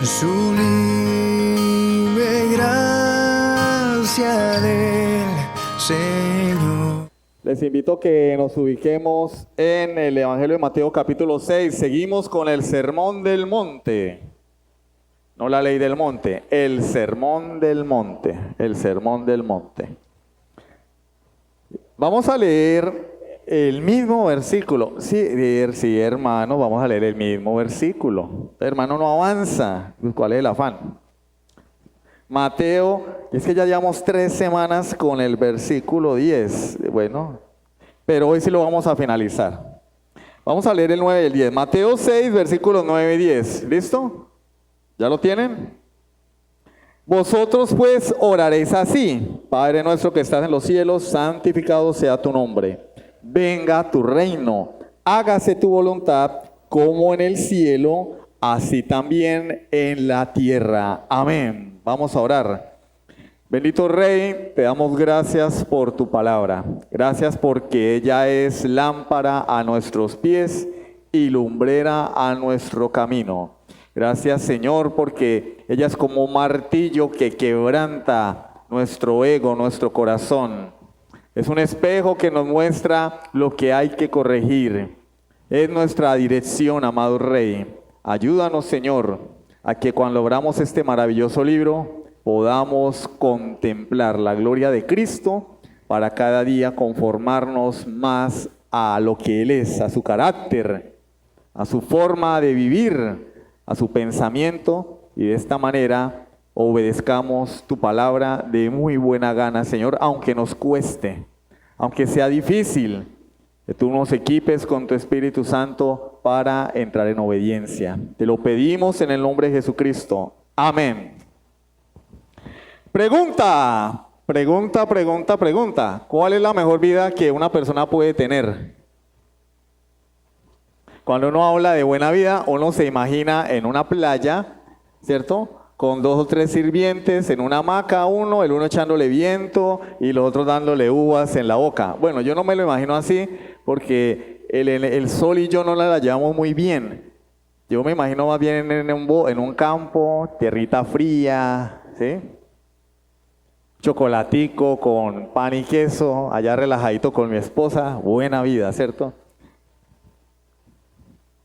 sublime gracia del Señor. Les invito a que nos ubiquemos en el Evangelio de Mateo capítulo 6. Seguimos con el Sermón del Monte. No la ley del monte, el Sermón del Monte. El Sermón del Monte. Vamos a leer el mismo versículo. Sí, hermano, vamos a leer el mismo versículo. Hermano, no avanza. ¿Cuál es el afán? Mateo, es que ya llevamos 3 semanas con el versículo 10. Bueno, pero hoy sí lo vamos a finalizar. Vamos a leer el 9 y el 10. Mateo 6, versículos 9 y 10. ¿Listo? ¿Ya lo tienen? Vosotros pues oraréis así: Padre nuestro que estás en los cielos, santificado sea tu nombre. Venga tu reino, hágase tu voluntad como en el cielo, así también en la tierra. Amén. Vamos a orar. Bendito Rey, te damos gracias por tu palabra. Gracias porque ella es lámpara a nuestros pies y lumbrera a nuestro camino. Gracias, Señor, porque ella es como un martillo que quebranta nuestro ego, nuestro corazón. Es un espejo que nos muestra lo que hay que corregir. Es nuestra dirección, amado Rey. Ayúdanos, Señor, a que cuando abramos este maravilloso libro podamos contemplar la gloria de Cristo para cada día conformarnos más a lo que Él es, a su carácter, a su forma de vivir, a su pensamiento, y de esta manera obedezcamos tu palabra de muy buena gana, Señor, aunque nos cueste, aunque sea difícil, que tú nos equipes con tu Espíritu Santo para entrar en obediencia. Te lo pedimos en el nombre de Jesucristo. Amén. Pregunta. ¿Cuál es la mejor vida que una persona puede tener? Cuando uno habla de buena vida, uno se imagina en una playa, ¿cierto? Con 2 o 3 sirvientes, en una hamaca el uno echándole viento y los otros dándole uvas en la boca. Bueno, yo no me lo imagino así porque el sol y yo no la llevamos muy bien. Yo me imagino más bien en un campo, tierrita fría, ¿sí? Chocolatico con pan y queso, allá relajadito con mi esposa, buena vida, ¿cierto?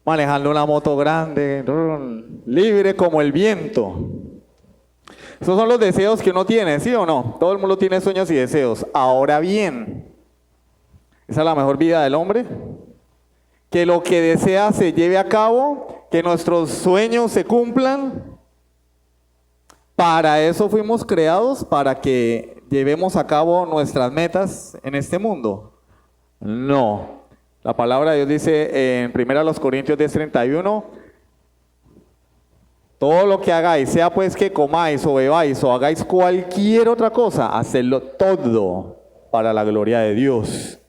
Manejando una moto grande, libre como el viento. Esos son los deseos que uno tiene, ¿sí o no? Todo el mundo tiene sueños y deseos. Ahora bien, ¿esa es la mejor vida del hombre? Que lo que desea se lleve a cabo, que nuestros sueños se cumplan. Para eso fuimos creados, para que llevemos a cabo nuestras metas en este mundo. No. La palabra de Dios dice en 1 Corintios 10:31, todo lo que hagáis, sea pues que comáis o bebáis o hagáis cualquier otra cosa, hacedlo todo para la gloria de Dios.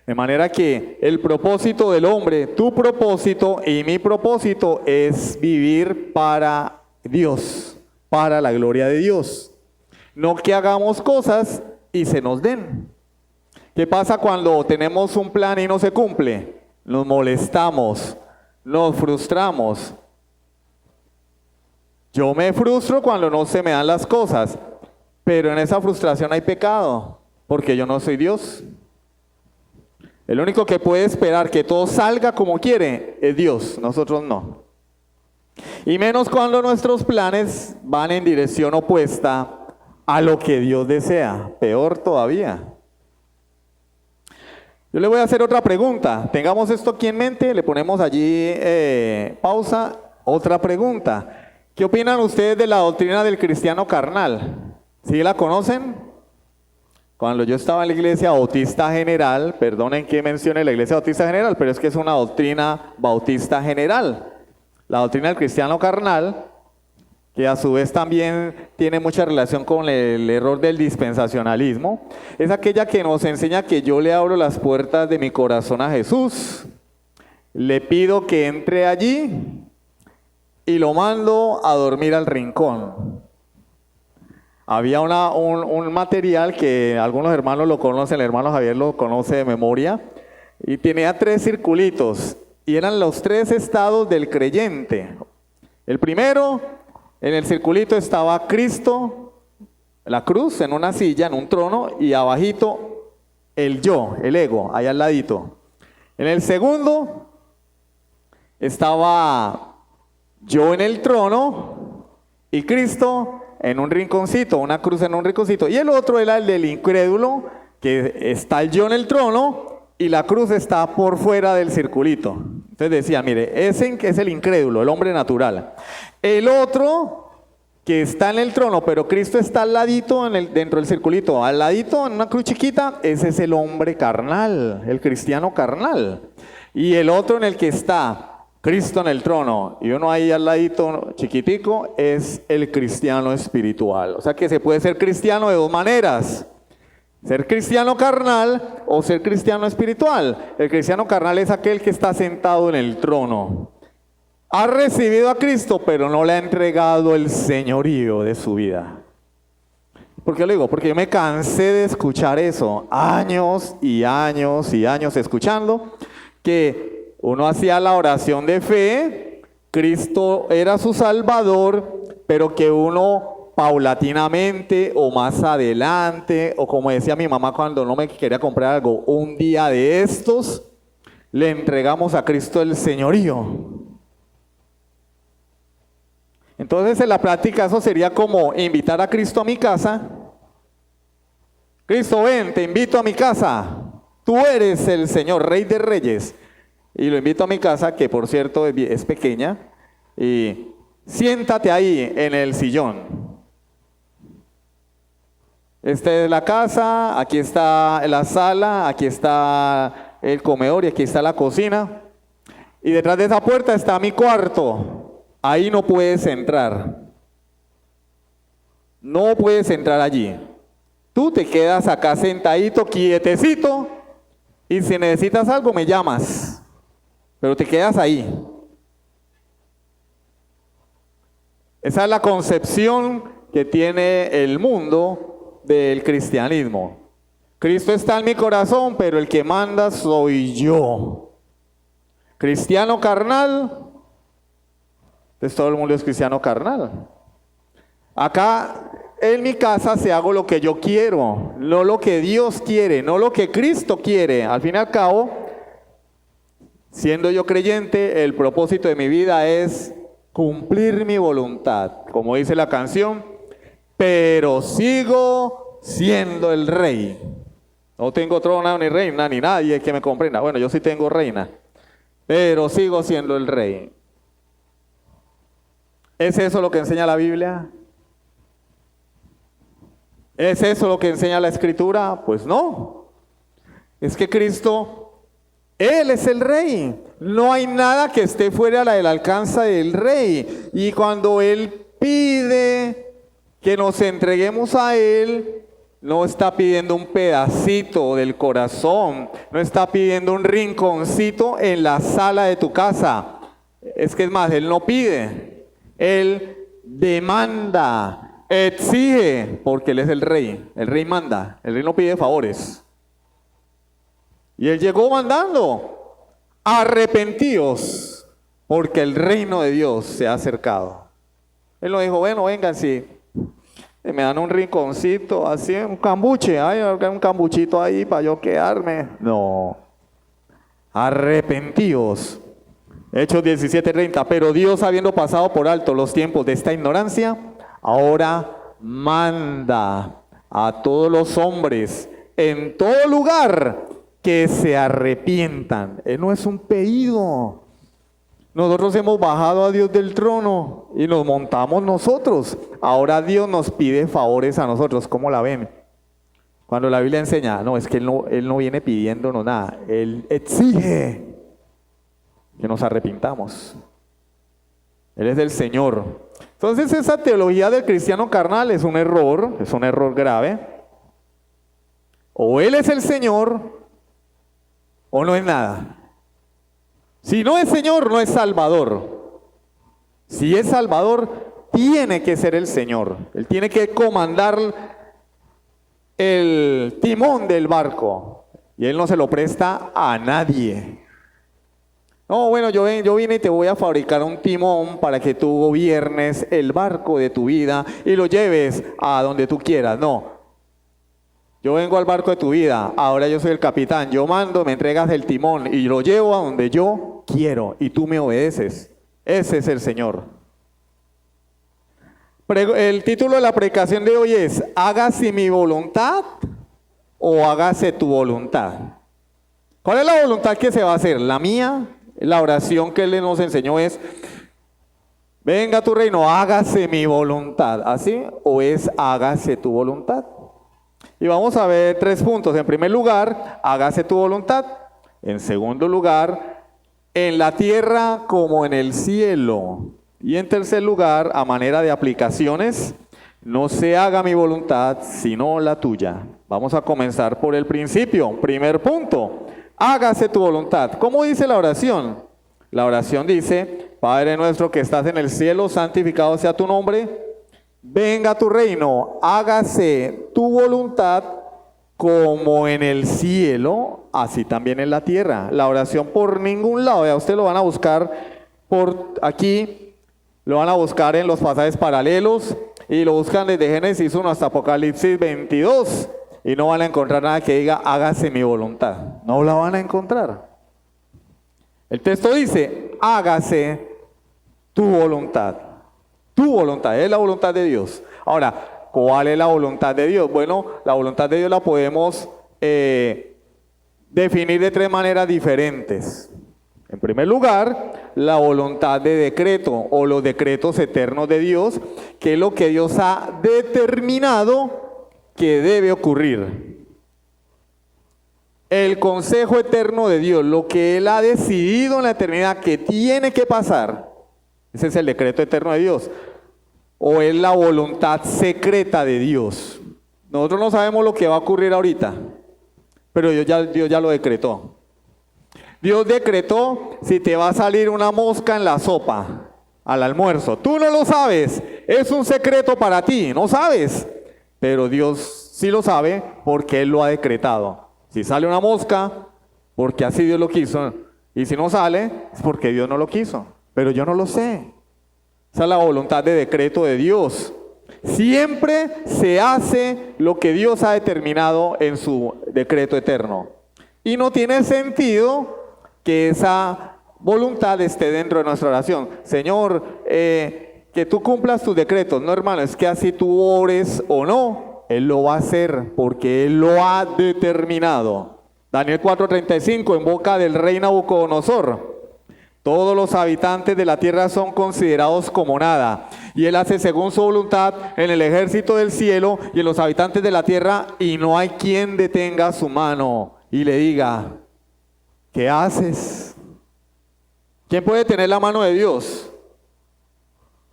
De manera que el propósito del hombre, tu propósito y mi propósito es vivir para Dios, para la gloria de Dios. No que hagamos cosas y se nos den. ¿Qué pasa cuando tenemos un plan y no se cumple? Nos molestamos, nos frustramos. Yo me frustro cuando no se me dan las cosas, pero en esa frustración hay pecado, porque yo no soy Dios. El único que puede esperar que todo salga como quiere es Dios, nosotros no. Y menos cuando nuestros planes van en dirección opuesta a lo que Dios desea, peor todavía. Yo le voy a hacer otra pregunta. Tengamos esto aquí en mente, le ponemos allí pausa. Otra pregunta. ¿Qué opinan ustedes de la doctrina del cristiano carnal? ¿Sí la conocen? Cuando yo estaba en la Iglesia Bautista General, perdonen que mencione la Iglesia Bautista General, pero es que es una doctrina bautista general. La doctrina del cristiano carnal, que a su vez también tiene mucha relación con el error del dispensacionalismo, es aquella que nos enseña que yo le abro las puertas de mi corazón a Jesús, le pido que entre allí y lo mando a dormir al rincón. Había un material que algunos hermanos lo conocen, el hermano Javier lo conoce de memoria, y tenía 3 circulitos, y eran los 3 estados del creyente. El primero, En el circulito estaba Cristo, la cruz, en una silla, en un trono, y abajito el yo, el ego, ahí al ladito. En el segundo estaba yo en el trono y Cristo en un rinconcito, una cruz en un rinconcito. Y el otro era el del incrédulo, que está el yo en el trono y la cruz está por fuera del circulito. Entonces decía, mire, ese es el incrédulo, el hombre natural. El otro que está en el trono, pero Cristo está al ladito, dentro del circulito, al ladito, en una cruz chiquita, ese es el hombre carnal, el cristiano carnal. Y el otro en el que está Cristo en el trono y uno ahí al ladito chiquitico es el cristiano espiritual. O sea que se puede ser cristiano de dos maneras. Ser cristiano carnal o ser cristiano espiritual. El cristiano carnal es aquel que está sentado en el trono. Ha recibido a Cristo, pero no le ha entregado el señorío de su vida. ¿Por qué lo digo? Porque yo me cansé de escuchar eso. Años y años y años escuchando que uno hacía la oración de fe, Cristo era su Salvador, pero que uno paulatinamente o más adelante, o como decía mi mamá cuando no me quería comprar algo, un día de estos, le entregamos a Cristo el señorío. Entonces en la práctica eso sería como invitar a Cristo a mi casa. Cristo, ven, te invito a mi casa. Tú eres el Señor, Rey de Reyes. Y lo invito a mi casa, que por cierto es pequeña, y siéntate ahí en el sillón. Esta es la casa, aquí está la sala, aquí está el comedor y aquí está la cocina. Y detrás de esa puerta está mi cuarto. Ahí no puedes entrar. No puedes entrar allí. Tú te quedas acá sentadito, quietecito, y si necesitas algo me llamas. Pero te quedas ahí. Esa es la concepción que tiene el mundo del cristianismo. Cristo está en mi corazón, pero el que manda soy yo. Cristiano carnal, pues todo el mundo es cristiano carnal. Acá en mi casa se hago lo que yo quiero, no lo que Dios quiere, no lo que Cristo quiere. Al fin y al cabo, siendo yo creyente, el propósito de mi vida es cumplir mi voluntad, como dice la canción, pero sigo siendo el rey. No tengo trono ni reina, ni nadie que me comprenda. Bueno, yo sí tengo reina, pero sigo siendo el rey. ¿Es eso lo que enseña la Biblia? ¿Es eso lo que enseña la Escritura? Pues no. Es que Cristo, Él es el Rey. No hay nada que esté fuera del alcance del Rey. Y cuando Él pide que nos entreguemos a Él, no está pidiendo un pedacito del corazón, no está pidiendo un rinconcito en la sala de tu casa. Es que es más, Él no pide, Él demanda, exige, porque Él es el Rey manda, el Rey no pide favores. Y Él llegó mandando, arrepentíos, porque el reino de Dios se ha acercado. Él no dijo, bueno, vengan, sí, me dan un rinconcito, así, un cambuche, hay un cambuchito ahí para yo quedarme. No, arrepentíos. Hechos 17:30, pero Dios, habiendo pasado por alto los tiempos de esta ignorancia, ahora manda a todos los hombres en todo lugar que se arrepientan. No es un pedido. Nosotros hemos bajado a Dios del trono y nos montamos nosotros. Ahora Dios nos pide favores a nosotros. ¿Cómo la ven? Cuando la Biblia enseña, no, es que Él no viene pidiéndonos nada. Él exige que nos arrepintamos. Él es el Señor. Entonces esa teología del cristiano carnal es un error grave. O Él es el Señor o no es nada. Si no es Señor, no es Salvador. Si es Salvador, tiene que ser el Señor. Él tiene que comandar el timón del barco. Y Él no se lo presta a nadie. No, bueno, yo vine y te voy a fabricar un timón para que tú gobiernes el barco de tu vida y lo lleves a donde tú quieras. No, yo vengo al barco de tu vida, ahora yo soy el capitán, yo mando, me entregas el timón y lo llevo a donde yo quiero y tú me obedeces. Ese es el Señor. El título de la predicación de hoy es: ¿hágase mi voluntad o hágase tu voluntad? ¿Cuál es la voluntad que se va a hacer? La mía. La oración que Él nos enseñó es: venga tu reino, hágase mi voluntad. ¿Así? ¿O es hágase tu voluntad? Y vamos a ver 3 puntos. En primer lugar, hágase tu voluntad. En segundo lugar, en la tierra como en el cielo. Y en tercer lugar, a manera de aplicaciones, no se haga mi voluntad, sino la tuya. Vamos a comenzar por el principio. Primer punto: hágase tu voluntad. ¿Cómo dice la oración? La oración dice: Padre nuestro que estás en el cielo, santificado sea tu nombre. Venga tu reino, hágase tu voluntad como en el cielo, así también en la tierra. La oración por ningún lado, ya ustedes lo van a buscar por aquí, lo van a buscar en los pasajes paralelos y lo buscan desde Génesis 1 hasta Apocalipsis 22. Y no van a encontrar nada que diga hágase mi voluntad. No la van a encontrar. El texto dice: hágase tu voluntad. Tu voluntad es la voluntad de Dios. Ahora, ¿cuál es la voluntad de Dios? Bueno, la voluntad de Dios la podemos definir de 3 maneras diferentes. En primer lugar, la voluntad de decreto o los decretos eternos de Dios, que es lo que Dios ha determinado que debe ocurrir. El consejo eterno de Dios, lo que Él ha decidido en la eternidad que tiene que pasar, ese es el decreto eterno de Dios. O es la voluntad secreta de Dios. Nosotros no sabemos lo que va a ocurrir ahorita, pero Dios ya lo decretó. Dios decretó si te va a salir una mosca en la sopa al almuerzo. Tú no lo sabes, es un secreto para ti, no sabes. Pero Dios sí lo sabe porque Él lo ha decretado. Si sale una mosca, porque así Dios lo quiso. Y si no sale, es porque Dios no lo quiso. Pero yo no lo sé. Esa es la voluntad de decreto de Dios. Siempre se hace lo que Dios ha determinado en su decreto eterno. Y no tiene sentido que esa voluntad esté dentro de nuestra oración. Señor, que tú cumplas tus decretos. No, hermano, es que así tú ores o no, Él lo va a hacer porque Él lo ha determinado. Daniel 4:35, en boca del rey Nabucodonosor: todos los habitantes de la tierra son considerados como nada, y Él hace según su voluntad en el ejército del cielo y en los habitantes de la tierra, y no hay quien detenga su mano y le diga: ¿qué haces? ¿Quién puede tener la mano de Dios?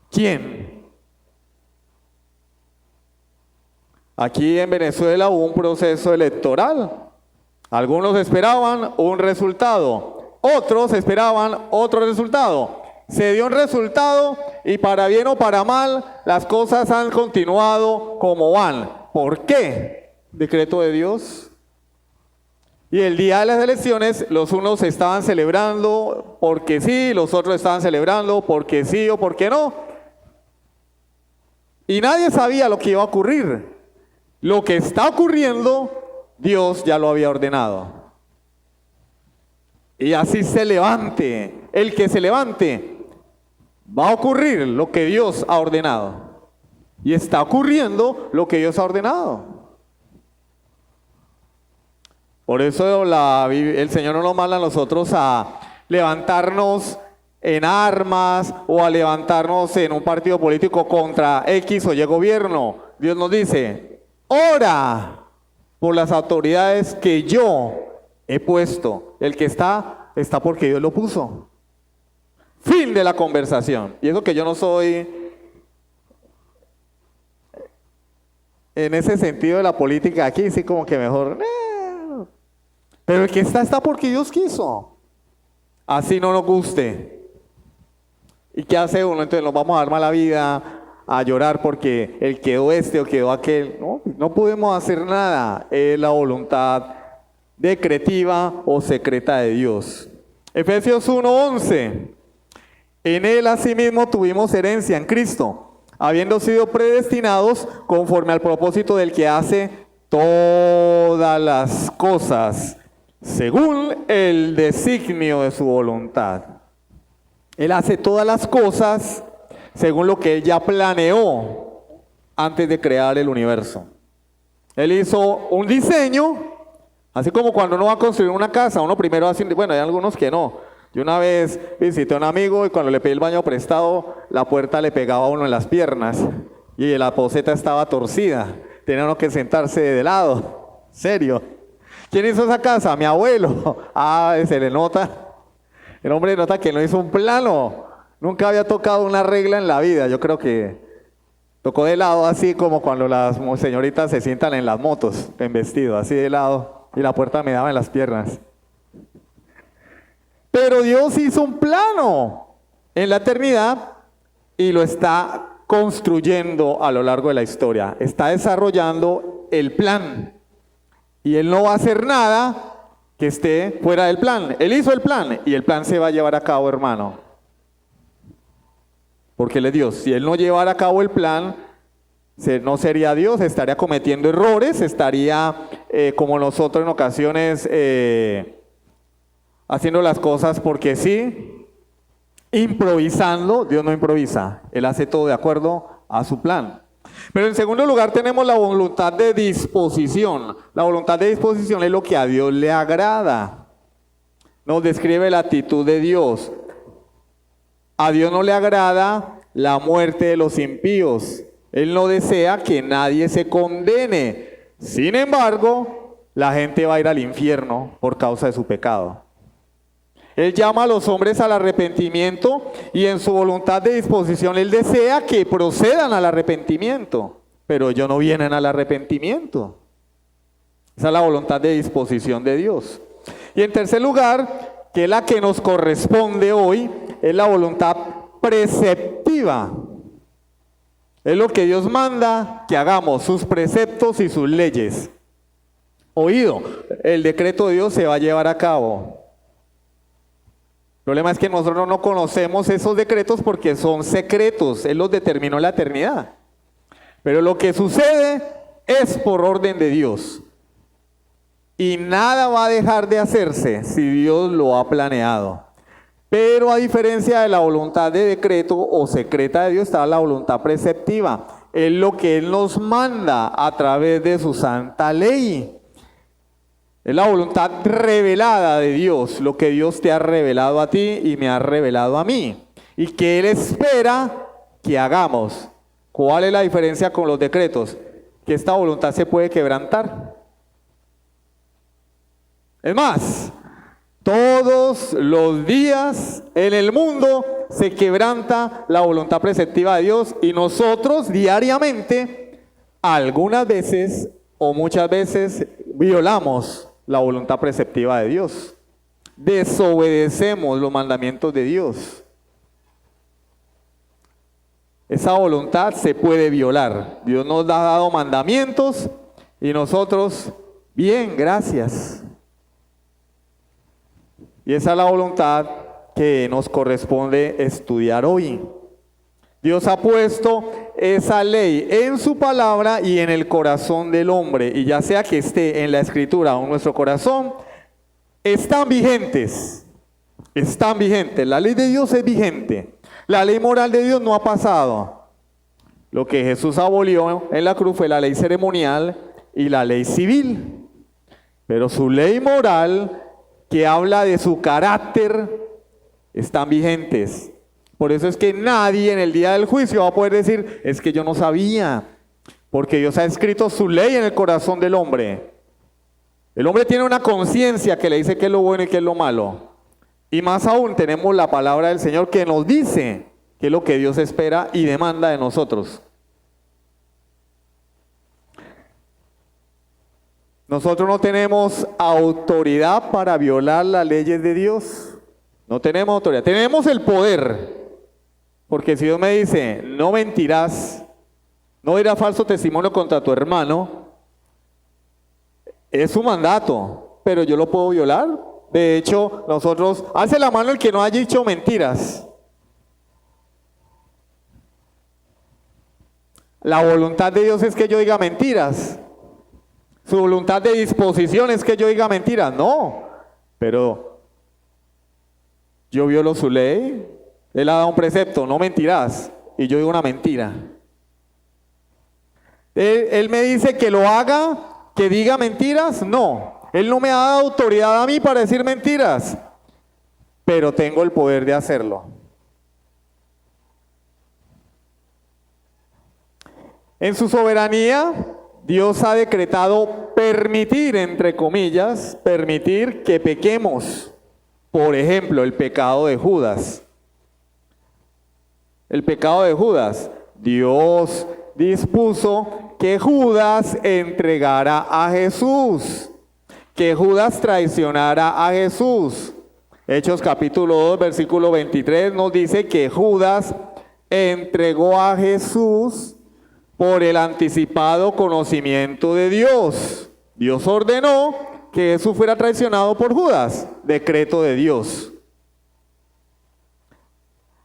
¿Quién? Aquí en Venezuela hubo un proceso electoral. Algunos esperaban un resultado, otros esperaban otro resultado. Se dio un resultado y para bien o para mal, las cosas han continuado como van. ¿Por qué? Decreto de Dios. Y el día de las elecciones, los unos estaban celebrando porque sí, los otros estaban celebrando porque sí o porque no. Y nadie sabía lo que iba a ocurrir. Lo que está ocurriendo, Dios ya lo había ordenado. Y así se levante, el que se levante, va a ocurrir lo que Dios ha ordenado. Y está ocurriendo lo que Dios ha ordenado. Por eso el Señor no nos manda a nosotros a levantarnos en armas o a levantarnos en un partido político contra X o Y gobierno. Dios nos dice: ora por las autoridades que yo he puesto. El que está porque Dios lo puso. Fin de la conversación. Y eso que yo no soy en ese sentido de la política aquí, sí como que mejor... Pero el que está porque Dios quiso. Así no nos guste. ¿Y qué hace uno? Entonces nos vamos a dar mala vida, a llorar porque él quedó este o quedó aquel. No podemos hacer nada. Es la voluntad decretiva o secreta de Dios. Efesios 1:11. En él asimismo tuvimos herencia en Cristo, habiendo sido predestinados conforme al propósito del que hace todas las cosas, según el designio de su voluntad. Él hace todas las cosas según lo que Él ya planeó antes de crear el universo. Él hizo un diseño, así como cuando uno va a construir una casa, uno primero hace, bueno, hay algunos que no. Yo una vez visité a un amigo y cuando le pedí el baño prestado, la puerta le pegaba a uno en las piernas y la poceta estaba torcida. Tenía uno que sentarse de lado. ¿Serio? ¿Quién hizo esa casa? Mi abuelo. Ah, se le nota. El hombre nota que no hizo un plano. Nunca había tocado una regla en la vida. Yo creo que tocó de lado, así como cuando las señoritas se sientan en las motos, en vestido, así de lado. Y la puerta me daba en las piernas. Pero Dios hizo un plano en la eternidad y lo está construyendo a lo largo de la historia. Está desarrollando el plan. Y Él no va a hacer nada que esté fuera del plan. Él hizo el plan y el plan se va a llevar a cabo, hermano. Porque Él es Dios. Si Él no llevara a cabo el plan, no sería Dios, estaría cometiendo errores, estaría como nosotros en ocasiones haciendo las cosas porque sí, improvisando. Dios no improvisa, Él hace todo de acuerdo a su plan. Pero en segundo lugar tenemos la voluntad de disposición. La voluntad de disposición es lo que a Dios le agrada. Nos describe la actitud de Dios. A Dios no le agrada la muerte de los impíos. Él no desea que nadie se condene. Sin embargo, la gente va a ir al infierno por causa de su pecado. Él llama a los hombres al arrepentimiento y en su voluntad de disposición Él desea que procedan al arrepentimiento, pero ellos no vienen al arrepentimiento. Esa es la voluntad de disposición de Dios. Y en tercer lugar, que es la que nos corresponde hoy, es la voluntad preceptiva. Es lo que Dios manda que hagamos, sus preceptos y sus leyes. Oído, el decreto de Dios se va a llevar a cabo. El problema es que nosotros no conocemos esos decretos porque son secretos. Él los determinó en la eternidad. Pero lo que sucede es por orden de Dios. Y nada va a dejar de hacerse si Dios lo ha planeado. Pero a diferencia de la voluntad de decreto o secreta de Dios, está la voluntad preceptiva. Es lo que Él nos manda a través de su santa ley. Es la voluntad revelada de Dios, lo que Dios te ha revelado a ti y me ha revelado a mí. Y que Él espera que hagamos. ¿Cuál es la diferencia con los decretos? Que esta voluntad se puede quebrantar. Es más, todos los días en el mundo se quebranta la voluntad preceptiva de Dios y nosotros diariamente, algunas veces o muchas veces, violamos la voluntad preceptiva de Dios. Desobedecemos los mandamientos de Dios. Esa voluntad se puede violar. Dios nos ha dado mandamientos y nosotros, bien, gracias. Y esa es la voluntad que nos corresponde estudiar hoy. Dios ha puesto esa ley en su palabra y en el corazón del hombre. Y ya sea que esté en la escritura o en nuestro corazón, están vigentes. Están vigentes. La ley de Dios es vigente. La ley moral de Dios no ha pasado. Lo que Jesús abolió en la cruz fue la ley ceremonial y la ley civil. Pero su ley moral, que habla de su carácter, están vigentes. Por eso es que nadie en el día del juicio va a poder decir, es que yo no sabía, porque Dios ha escrito su ley en el corazón del hombre. El hombre tiene una conciencia que le dice qué es lo bueno y qué es lo malo. Y más aún tenemos la palabra del Señor que nos dice qué es lo que Dios espera y demanda de nosotros. Nosotros no tenemos autoridad para violar las leyes de Dios. No tenemos autoridad. Tenemos el poder. Porque si Dios me dice, no mentirás, no dirás falso testimonio contra tu hermano, es su mandato, pero yo lo puedo violar. De hecho, nosotros, hace la mano el que no haya dicho mentiras. La voluntad de Dios es que yo diga mentiras. Su voluntad de disposición es que yo diga mentiras. No, pero yo violo su ley. Él ha dado un precepto, no mentirás. Y yo digo una mentira. Él me dice que lo haga, que diga mentiras. No, Él no me ha dado autoridad a mí para decir mentiras. Pero tengo el poder de hacerlo. En su soberanía, Dios ha decretado permitir, entre comillas, permitir que pequemos. Por ejemplo, el pecado de Judas. El pecado de Judas. Dios dispuso que Judas entregara a Jesús. Que Judas traicionara a Jesús. Hechos capítulo 2, versículo 23 nos dice que Judas entregó a Jesús por el anticipado conocimiento de Dios. Dios ordenó que Jesús fuera traicionado por Judas. Decreto de Dios.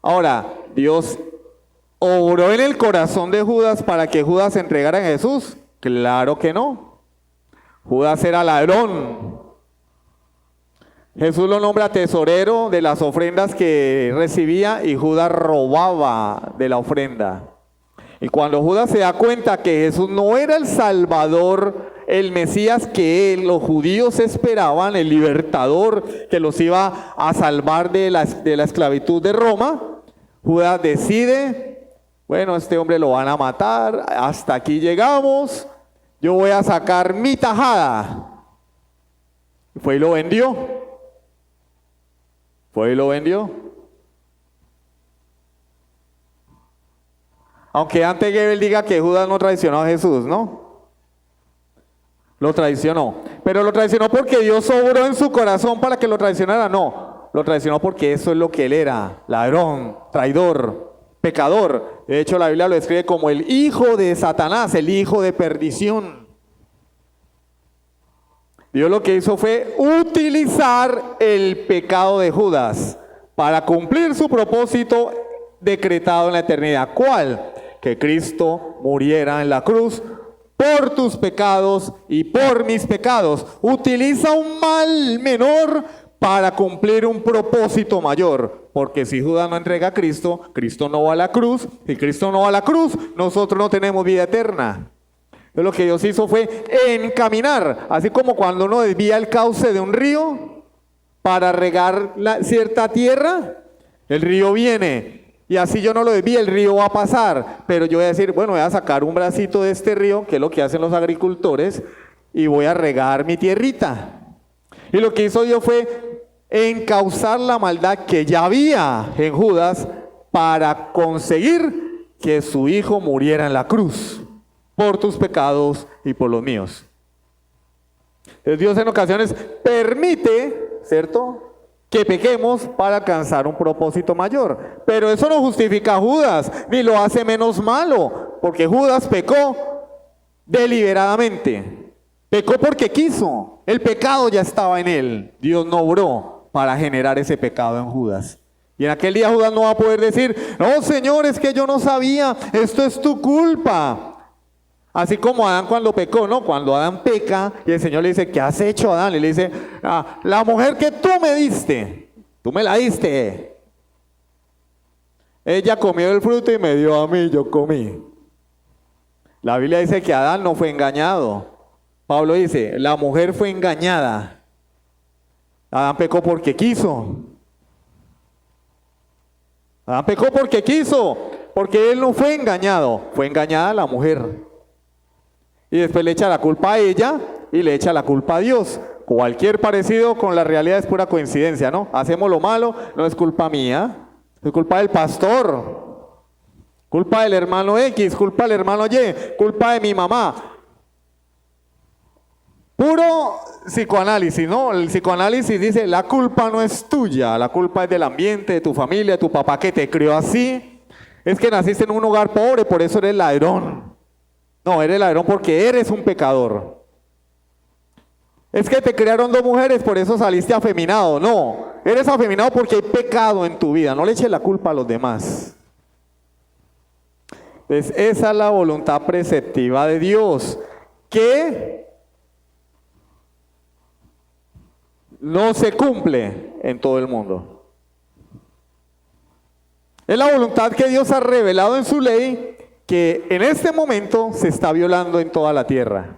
Ahora, Dios obró en el corazón de Judas para que Judas se entregara a Jesús. Claro que no. Judas era ladrón. Jesús lo nombra tesorero de las ofrendas que recibía y Judas robaba de la ofrenda. Y cuando Judas se da cuenta que Jesús no era el Salvador, el Mesías que los judíos esperaban, el libertador que los iba a salvar de la esclavitud de Roma, Judas decide, bueno, este hombre lo van a matar, hasta aquí llegamos, yo voy a sacar mi tajada. Y fue y lo vendió. Fue y lo vendió. Aunque antes Gebel diga que Judas no traicionó a Jesús, ¿no? Lo traicionó. Pero lo traicionó porque Dios obró en su corazón para que lo traicionara. No, lo traicionó porque eso es lo que él era. Ladrón, traidor, pecador. De hecho, la Biblia lo describe como el hijo de Satanás, el hijo de perdición. Dios lo que hizo fue utilizar el pecado de Judas para cumplir su propósito decretado en la eternidad. ¿Cuál? Que Cristo muriera en la cruz por tus pecados y por mis pecados. Utiliza un mal menor para cumplir un propósito mayor. Porque si Judas no entrega a Cristo, Cristo no va a la cruz. Si Cristo no va a la cruz, nosotros no tenemos vida eterna. Entonces lo que Dios hizo fue encaminar, así como cuando uno desvía el cauce de un río para regar cierta tierra, el río viene. Y así yo no lo desvío, el río va a pasar. Pero yo voy a decir, bueno, voy a sacar un bracito de este río, que es lo que hacen los agricultores, y voy a regar mi tierrita. Y lo que hizo Dios fue encauzar la maldad que ya había en Judas para conseguir que su hijo muriera en la cruz por tus pecados y por los míos. Entonces Dios en ocasiones permite, ¿cierto?, que pequemos para alcanzar un propósito mayor. Pero eso no justifica a Judas, ni lo hace menos malo, porque Judas pecó deliberadamente. Pecó porque quiso. El pecado ya estaba en él. Dios no obró para generar ese pecado en Judas. Y en aquel día Judas no va a poder decir, no, Señor, es que yo no sabía, esto es tu culpa. Así como Adán cuando pecó, ¿no? Cuando Adán peca y el Señor le dice, ¿qué has hecho, Adán? Y le dice, la mujer que tú me diste, tú me la diste. Ella comió el fruto y me dio a mí, yo comí. La Biblia dice que Adán no fue engañado. Pablo dice, la mujer fue engañada. Adán pecó porque quiso. Adán pecó porque quiso, porque él no fue engañado, fue engañada la mujer. Y después le echa la culpa a ella y le echa la culpa a Dios. Cualquier parecido con la realidad es pura coincidencia, ¿no? Hacemos lo malo, no es culpa mía, es culpa del pastor, culpa del hermano X, culpa del hermano Y, culpa de mi mamá. Puro psicoanálisis, ¿no? El psicoanálisis dice, la culpa no es tuya, la culpa es del ambiente, de tu familia, de tu papá que te crió así. Es que naciste en un hogar pobre, por eso eres ladrón. No, eres ladrón porque eres un pecador. Es que te crearon dos mujeres, por eso saliste afeminado. No, eres afeminado porque hay pecado en tu vida. No le eches la culpa a los demás. Entonces, esa es la voluntad preceptiva de Dios, que no se cumple en todo el mundo. Es la voluntad que Dios ha revelado en su ley, que en este momento se está violando en toda la tierra.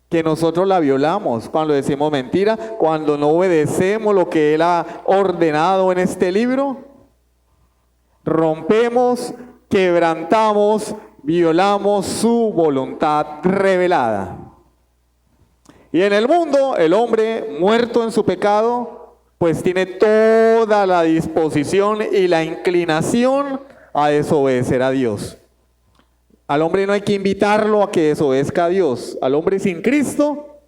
Que nosotros la violamos cuando decimos mentira, cuando no obedecemos lo que Él ha ordenado en este libro. Rompemos, quebrantamos, violamos su voluntad revelada. Y en el mundo, el hombre muerto en su pecado, pues tiene toda la disposición y la inclinación a desobedecer a Dios. Al hombre no hay que invitarlo a que desobedezca a Dios. Al hombre sin Cristo,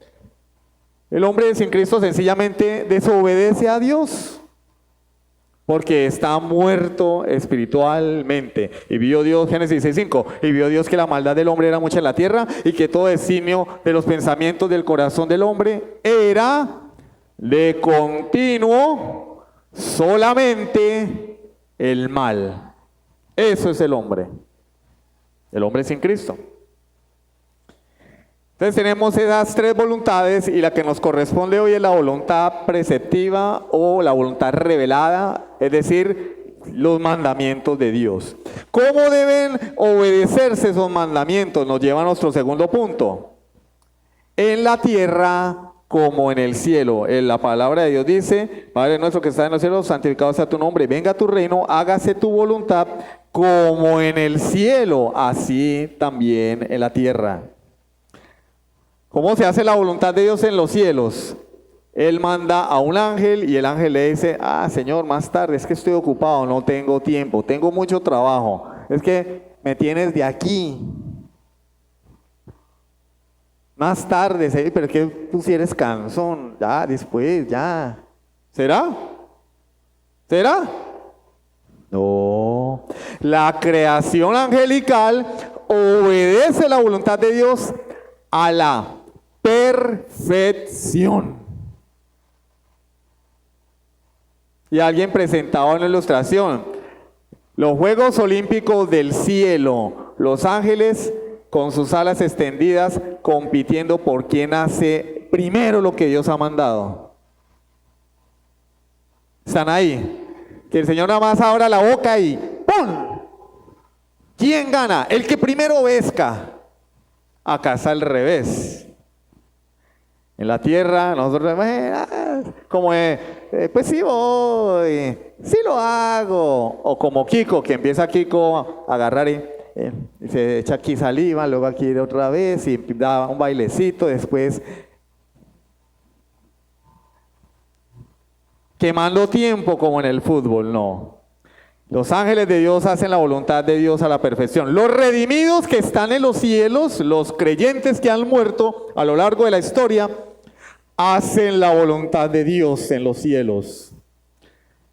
el hombre sin Cristo sencillamente desobedece a Dios, porque está muerto espiritualmente. Y vio Dios, Génesis 6:5, y vio Dios que la maldad del hombre era mucha en la tierra, y que todo designio de los pensamientos del corazón del hombre era de continuo solamente el mal. Eso es el hombre sin Cristo. Entonces tenemos esas tres voluntades, y la que nos corresponde hoy es la voluntad preceptiva o la voluntad revelada, es decir, los mandamientos de Dios. ¿Cómo deben obedecerse esos mandamientos? Nos lleva a nuestro segundo punto. En la tierra como en el cielo. La palabra de Dios dice: Padre nuestro que estás en los cielos, santificado sea tu nombre, venga tu reino, hágase tu voluntad como en el cielo, así también en la tierra. ¿Cómo se hace la voluntad de Dios en los cielos? Él manda a un ángel y el ángel le dice: Señor, más tarde, es que estoy ocupado, no tengo tiempo, tengo mucho trabajo, es que me tienes de aquí. Más tarde, pero es que tú si eres cansón, ya, después, ya. ¿Será? ¿Será? No. La creación angelical obedece la voluntad de Dios a la perfección. Y alguien presentaba una ilustración: los Juegos Olímpicos del cielo, los ángeles con sus alas extendidas compitiendo por quién hace primero lo que Dios ha mandado. Están ahí. Que el Señor nada más abra la boca y ¡pum! ¿Quién gana? El que primero obedezca. Acá está al revés. En la tierra, nosotros, como pues sí voy, sí lo hago. O como Kiko, que empieza Kiko a agarrar y se echa aquí saliva, luego aquí otra vez y da un bailecito, después quemando tiempo como en el fútbol. No. Los ángeles de Dios hacen la voluntad de Dios a la perfección. Los redimidos que están en los cielos, los creyentes que han muerto a lo largo de la historia, hacen la voluntad de Dios en los cielos.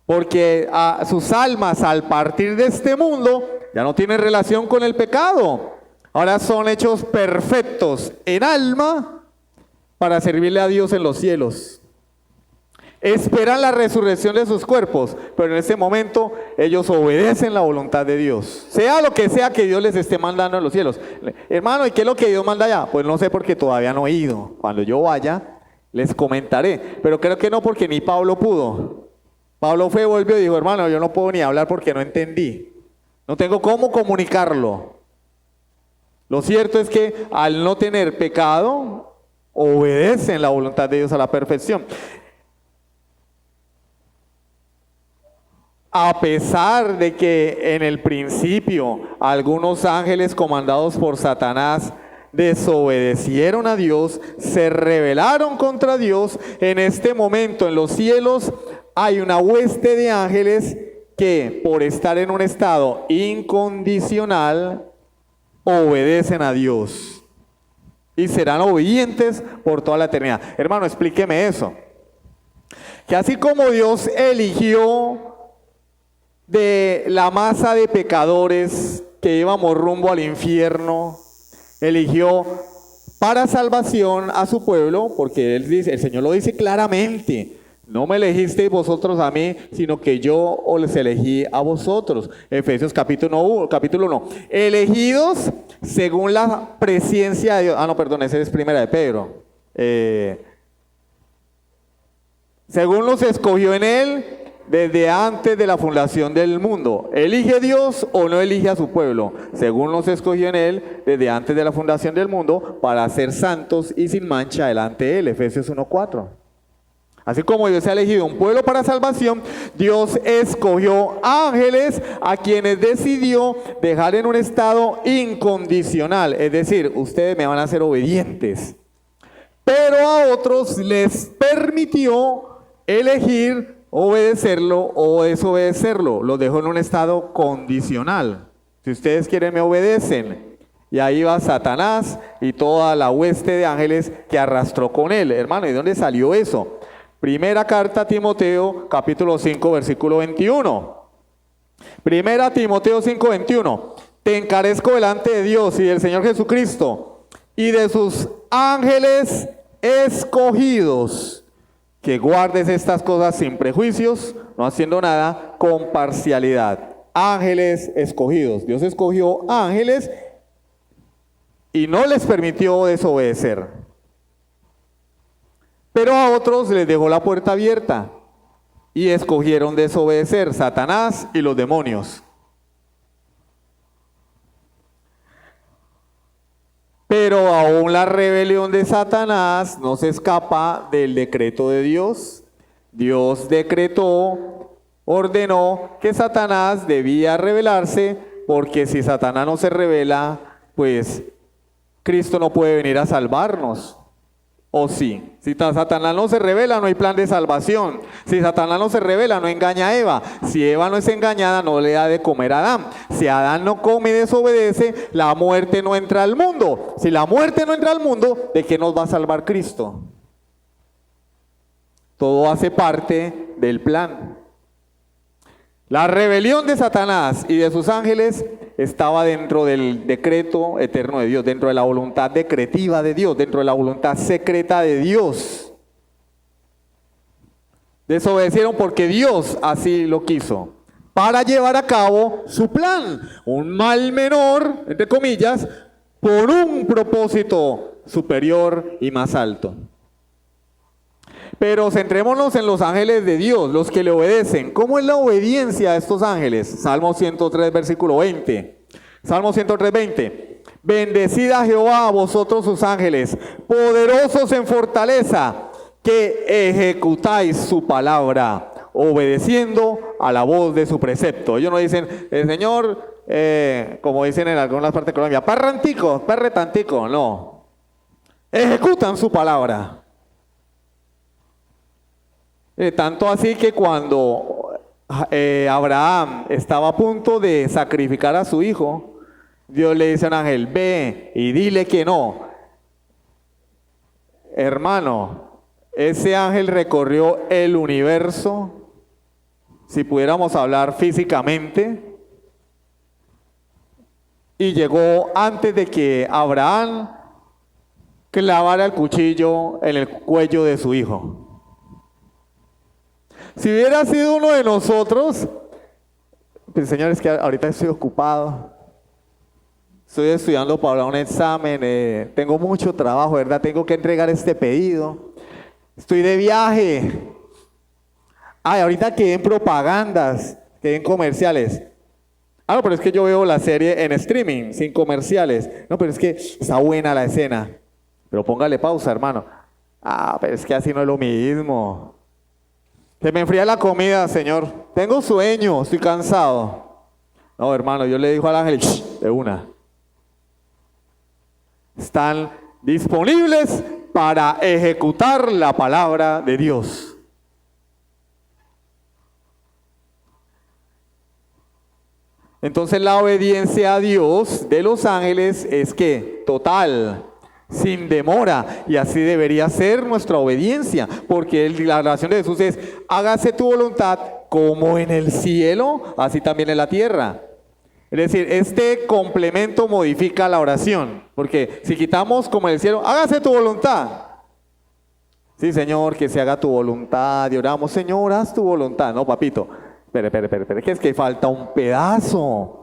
Porque a sus almas al partir de este mundo ya no tienen relación con el pecado. Ahora son hechos perfectos en alma para servirle a Dios en los cielos. Esperan la resurrección de sus cuerpos, pero en este momento ellos obedecen la voluntad de Dios. Sea lo que sea que Dios les esté mandando en los cielos. Hermano, ¿y qué es lo que Dios manda allá? Pues no sé, porque todavía no he ido. Cuando yo vaya, les comentaré. Pero creo que no, porque ni Pablo pudo. Pablo fue, volvió y dijo: hermano, yo no puedo ni hablar porque no entendí. No tengo cómo comunicarlo. Lo cierto es que al no tener pecado, obedecen la voluntad de Dios a la perfección. A pesar de que en el principio algunos ángeles comandados por Satanás desobedecieron a Dios, se rebelaron contra Dios, en este momento en los cielos hay una hueste de ángeles que, por estar en un estado incondicional, obedecen a Dios y serán obedientes por toda la eternidad. Hermano, explíqueme eso. Que así como Dios eligió de la masa de pecadores que íbamos rumbo al infierno, eligió para salvación a su pueblo, porque él dice, el Señor lo dice claramente, no me elegisteis vosotros a mí, sino que yo os elegí a vosotros. Efesios capítulo 1. Elegidos según la presciencia de Dios. Ah, no, perdón, ese es primera de Pedro. Según los escogió en él desde antes de la fundación del mundo. ¿Elige Dios o no elige a su pueblo? Según los escogió en él desde antes de la fundación del mundo para ser santos y sin mancha delante de él. Efesios 1:4. Así como Dios ha elegido un pueblo para salvación, Dios escogió ángeles a quienes decidió dejar en un estado incondicional. Es decir, ustedes me van a ser obedientes. Pero a otros les permitió elegir obedecerlo o desobedecerlo. Los dejó en un estado condicional. Si ustedes quieren, me obedecen. Y ahí va Satanás y toda la hueste de ángeles que arrastró con él. Hermano, ¿y dónde salió eso? Primera carta a Timoteo, capítulo 5, versículo 21. Primera Timoteo 5, 21. Te encarezco delante de Dios y del Señor Jesucristo y de sus ángeles escogidos, que guardes estas cosas sin prejuicios, no haciendo nada con parcialidad. Ángeles escogidos. Dios escogió ángeles y no les permitió desobedecer. Pero a otros les dejó la puerta abierta y escogieron desobedecer, Satanás y los demonios. Pero aún la rebelión de Satanás no se escapa del decreto de Dios. Dios decretó, ordenó que Satanás debía rebelarse, porque si Satanás no se rebela, pues Cristo no puede venir a salvarnos. ¿O sí? Si Satanás no se revela, no hay plan de salvación. Si Satanás no se revela, no engaña a Eva. Si Eva no es engañada, no le da de comer a Adán. Si Adán no come y desobedece, la muerte no entra al mundo. Si la muerte no entra al mundo, ¿de qué nos va a salvar Cristo? Todo hace parte del plan. La rebelión de Satanás y de sus ángeles estaba dentro del decreto eterno de Dios, dentro de la voluntad decretiva de Dios, dentro de la voluntad secreta de Dios. Desobedecieron porque Dios así lo quiso, para llevar a cabo su plan, un mal menor, entre comillas, por un propósito superior y más alto. Pero centrémonos en los ángeles de Dios, los que le obedecen. ¿Cómo es la obediencia a estos ángeles? Salmo 103, versículo 20. Salmo 103, 20. Bendecid a Jehová a vosotros sus ángeles, poderosos en fortaleza, que ejecutáis su palabra, obedeciendo a la voz de su precepto. Ellos no dicen, el Señor, como dicen en algunas partes de Colombia, parrantico, perretantico. No. Ejecutan su palabra. Tanto así que cuando Abraham estaba a punto de sacrificar a su hijo, Dios le dice a un ángel, ve y dile que no. Hermano, ese ángel recorrió el universo, si pudiéramos hablar físicamente, y llegó antes de que Abraham clavara el cuchillo en el cuello de su hijo. Si hubiera sido uno de nosotros, pues Señor, es que ahorita estoy ocupado, estoy estudiando para un examen, tengo mucho trabajo, ¿verdad? Tengo que entregar este pedido, estoy de viaje. Ay, ahorita quedé en propagandas, quedé en comerciales. Ah, no, pero es que yo veo la serie en streaming, sin comerciales. No, pero es que está buena la escena. Pero póngale pausa, hermano. Ah, pero es que así no es lo mismo. Se me enfría la comida, Señor. Tengo sueño, estoy cansado. No, hermano, yo le digo al ángel, de una. Están disponibles para ejecutar la palabra de Dios. Entonces la obediencia a Dios de los ángeles es que total, sin demora, y así debería ser nuestra obediencia, porque la oración de Jesús es, hágase tu voluntad como en el cielo, así también en la tierra. Es decir, este complemento modifica la oración, porque si quitamos como en el cielo, hágase tu voluntad. Sí, Señor, que se haga tu voluntad, y oramos, Señor, haz tu voluntad. No, papito, espere, que es que falta un pedazo.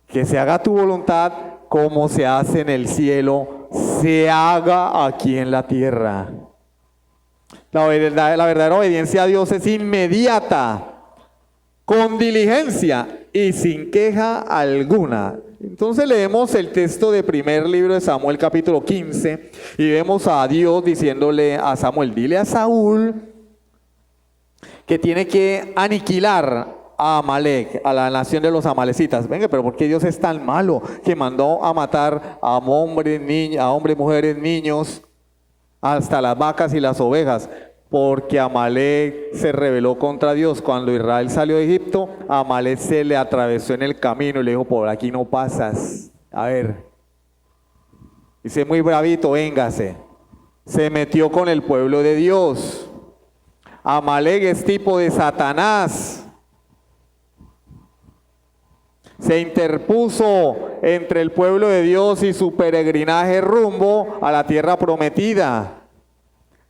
Que se haga tu voluntad como se hace en el cielo, se haga aquí en la tierra. La verdadera obediencia a Dios es inmediata, con diligencia y sin queja alguna. Entonces leemos el texto de primer libro de Samuel capítulo 15 y vemos a Dios diciéndole a Samuel, dile a Saúl que tiene que aniquilar a Amalek, a la nación de los amalecitas. Venga, pero ¿por qué Dios es tan malo que mandó a matar a hombres, mujeres, niños, hasta las vacas y las ovejas? Porque Amalek se rebeló contra Dios. Cuando Israel salió de Egipto, Amalek se le atravesó en el camino y le dijo, por aquí no pasas. A ver, dice muy bravito, véngase. Se metió con el pueblo de Dios. Amalek es tipo de Satanás. Se interpuso entre el pueblo de Dios y su peregrinaje rumbo a la tierra prometida.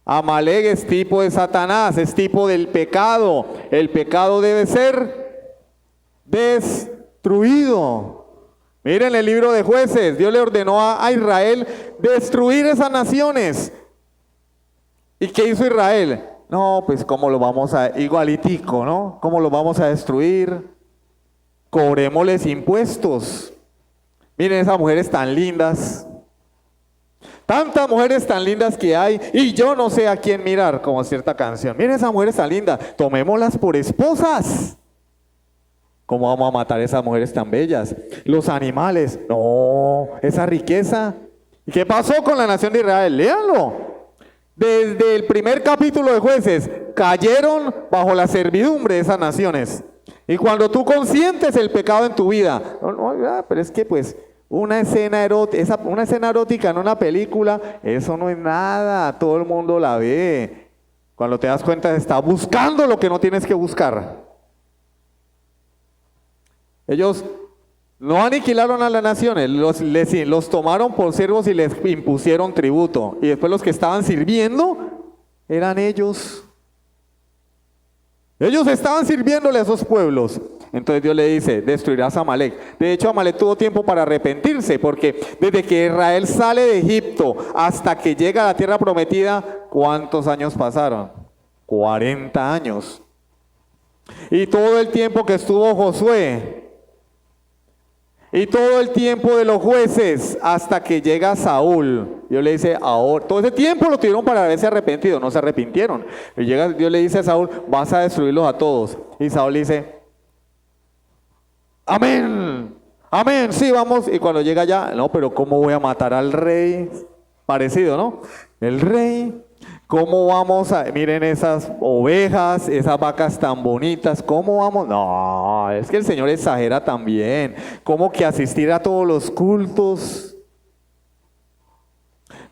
Amalek es tipo de Satanás, es tipo del pecado. El pecado debe ser destruido. Miren el libro de Jueces, Dios le ordenó a Israel destruir esas naciones. ¿Y qué hizo Israel? No, pues cómo lo vamos a, igualitico, ¿no? ¿Cómo lo vamos a destruir? Cobrémosles impuestos. Miren esas mujeres tan lindas. Tantas mujeres tan lindas que hay y yo no sé a quién mirar, como cierta canción. Miren esas mujeres tan lindas, tomémoslas por esposas. ¿Cómo vamos a matar a esas mujeres tan bellas? Los animales, no, esa riqueza. ¿Y qué pasó con la nación de Israel? Léanlo. Desde el primer capítulo de Jueces, cayeron bajo la servidumbre de esas naciones. Y cuando tú consientes el pecado en tu vida, pero es que pues una escena erótica en una película, eso no es nada, todo el mundo la ve. Cuando te das cuenta, estás buscando lo que no tienes que buscar. Ellos no aniquilaron a las naciones, los tomaron por siervos y les impusieron tributo. Y después los que estaban sirviendo eran ellos. Ellos estaban sirviéndole a esos pueblos. Entonces Dios le dice, destruirás a Amalek. De hecho, Amalek tuvo tiempo para arrepentirse, porque desde que Israel sale de Egipto hasta que llega a la tierra prometida, ¿cuántos años pasaron? 40 años. Y todo el tiempo que estuvo Josué, y todo el tiempo de los jueces, hasta que llega Saúl. Dios le dice, ahora, todo ese tiempo lo tuvieron para haberse arrepentido, no se arrepintieron. Y llega, Dios le dice a Saúl, vas a destruirlos a todos. Y Saúl dice, amén, amén, sí, vamos. Y cuando llega allá, no, pero ¿cómo voy a matar al rey? Parecido, ¿no? El rey, ¿cómo vamos a, miren esas ovejas, esas vacas tan bonitas, ¿cómo vamos? No, es que el Señor exagera también. ¿Cómo que asistir a todos los cultos?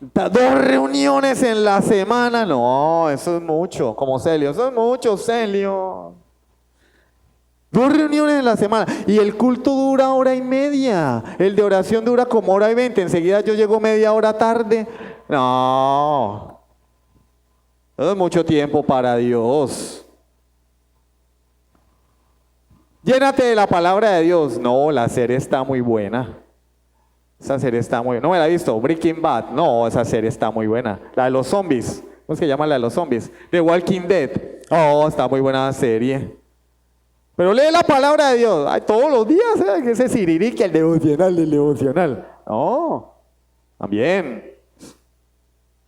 2 reuniones en la semana, no, eso es mucho, como Celio, eso es mucho, Celio. 2 reuniones en la semana y el culto dura 1:30, el de oración dura como 1:20, enseguida yo llego media hora tarde. No, eso es mucho tiempo para Dios. Llénate de la palabra de Dios. No, la serie está muy buena. Esa serie está muy buena. No me la he visto. Breaking Bad. No, esa serie está muy buena. La de los zombies. ¿Cómo se llama la de los zombies? The Walking Dead. Oh, está muy buena la serie. Pero lee la palabra de Dios. Ay, todos los días, ese siririque, el devocional. No, también.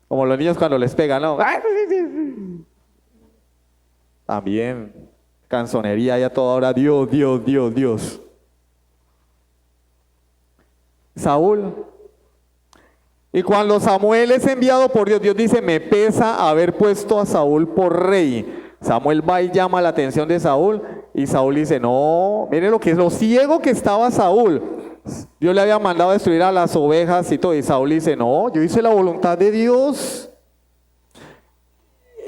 Como los niños cuando les pegan, ¿no? También. Canzonería ya toda hora. Dios. Saúl. Y cuando Samuel es enviado por Dios, Dios dice, me pesa haber puesto a Saúl por rey. Samuel va y llama la atención de Saúl y Saúl dice, no, miren lo ciego que estaba Saúl. Dios le había mandado a destruir a las ovejas y todo. Y Saúl dice, no, yo hice la voluntad de Dios.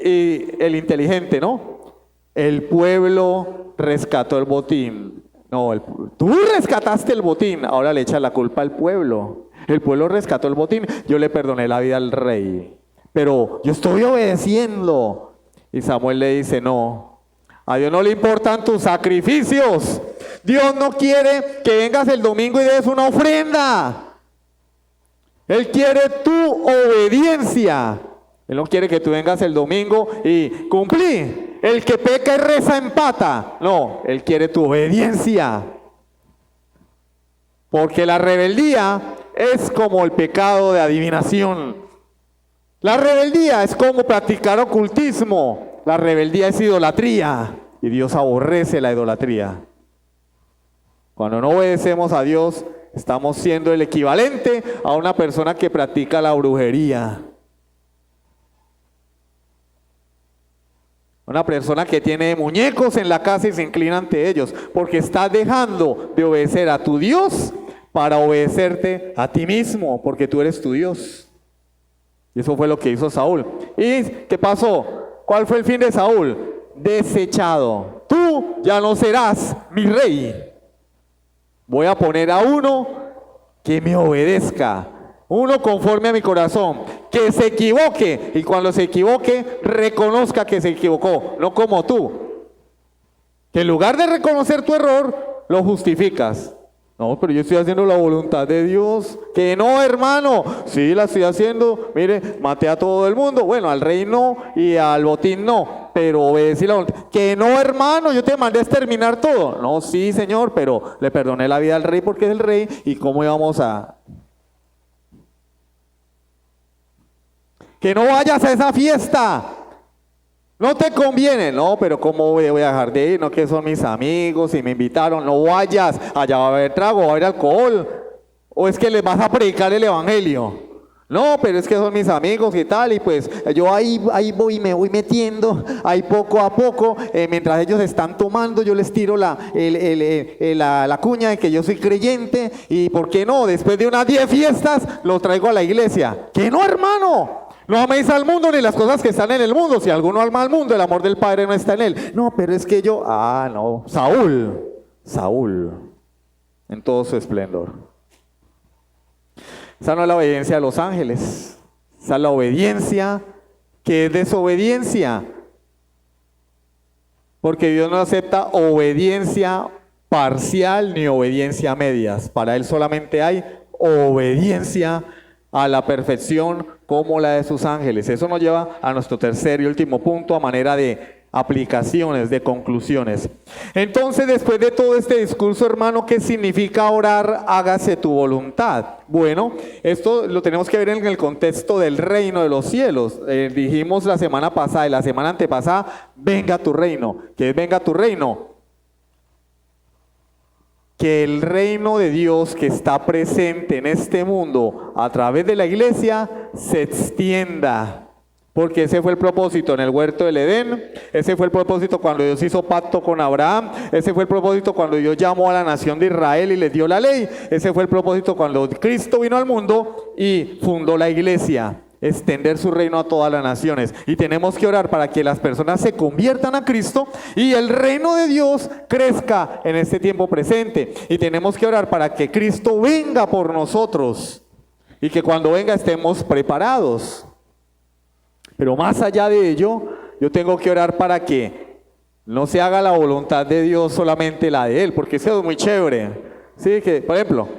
Y el inteligente, ¿no? El pueblo rescató el botín. No, tú rescataste el botín, ahora le echas la culpa al pueblo. El pueblo rescató el botín, yo le perdoné la vida al rey, pero yo estoy obedeciendo. Y Samuel le dice, no, a Dios no le importan tus sacrificios. Dios no quiere que vengas el domingo y des una ofrenda. Él quiere tu obediencia. Él no quiere que tú vengas el domingo y cumplí. El que peca y reza empata. No, Él quiere tu obediencia. Porque la rebeldía es como el pecado de adivinación. La rebeldía es como practicar ocultismo. La rebeldía es idolatría. Y Dios aborrece la idolatría. Cuando no obedecemos a Dios, estamos siendo el equivalente a una persona que practica la brujería. Una persona que tiene muñecos en la casa y se inclina ante ellos, porque está dejando de obedecer a tu Dios para obedecerte a ti mismo, porque tú eres tu Dios. Y eso fue lo que hizo Saúl. ¿Y qué pasó? ¿Cuál fue el fin de Saúl? Desechado. Tú ya no serás mi rey. Voy a poner a uno que me obedezca. Uno conforme a mi corazón, que se equivoque y cuando se equivoque reconozca que se equivocó, no como tú, que en lugar de reconocer tu error, lo justificas. No, pero yo estoy haciendo la voluntad de Dios. Que no, hermano, sí la estoy haciendo. Mire, maté a todo el mundo, bueno, al rey no y al botín no, pero obedecí la voluntad. Que no, hermano, yo te mandé a exterminar todo. No, sí, señor, pero le perdoné la vida al rey porque es el rey. ¿Y cómo íbamos a...? Que no vayas a esa fiesta, no te conviene. No, pero ¿cómo voy a dejar de ir? No, que son mis amigos y me invitaron. No vayas, allá va a haber trago, va a haber alcohol. O es que les vas a predicar el evangelio. No, pero es que son mis amigos y tal, y pues yo ahí voy, me voy metiendo, ahí poco a poco, mientras ellos están tomando, yo les tiro la cuña de que yo soy creyente, y ¿por qué no? Después de unas 10 fiestas, los traigo a la iglesia. ¿Qué no, hermano? No améis al mundo ni las cosas que están en el mundo. Si alguno ama al mundo, el amor del Padre no está en él. No, pero es que yo... no. Saúl, en todo su esplendor. Esa no es la obediencia de los ángeles. Esa es la obediencia que es desobediencia. Porque Dios no acepta obediencia parcial ni obediencia a medias. Para Él solamente hay obediencia a la perfección como la de sus ángeles. Eso nos lleva a nuestro tercer y último punto a manera de aplicaciones, de conclusiones. Entonces, después de todo este discurso, hermano, ¿qué significa orar? Hágase tu voluntad. Bueno, esto lo tenemos que ver en el contexto del reino de los cielos. Dijimos la semana pasada y la semana antepasada, venga tu reino. ¿Qué es venga tu reino? Que el reino de Dios que está presente en este mundo a través de la iglesia se extienda. Porque ese fue el propósito en el huerto del Edén, ese fue el propósito cuando Dios hizo pacto con Abraham, ese fue el propósito cuando Dios llamó a la nación de Israel y les dio la ley, ese fue el propósito cuando Cristo vino al mundo y fundó la iglesia, extender su reino a todas las naciones. Y tenemos que orar para que las personas se conviertan a Cristo y el reino de Dios crezca en este tiempo presente. Y tenemos que orar para que Cristo venga por nosotros y que cuando venga estemos preparados. Pero más allá de ello, yo tengo que orar para que no se haga la voluntad de Dios solamente la de Él, porque eso es muy chévere. Sí, que, por ejemplo,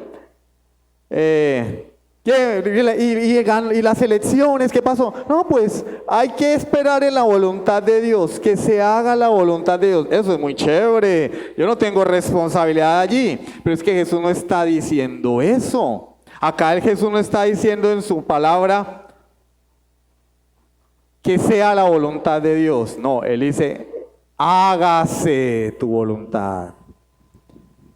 y las elecciones, ¿qué pasó? No, pues hay que esperar en la voluntad de Dios, que se haga la voluntad de Dios. Eso es muy chévere. Yo no tengo responsabilidad allí, pero es que Jesús no está diciendo eso. Acá el Jesús no está diciendo en su palabra que sea la voluntad de Dios. No, Él dice, hágase tu voluntad.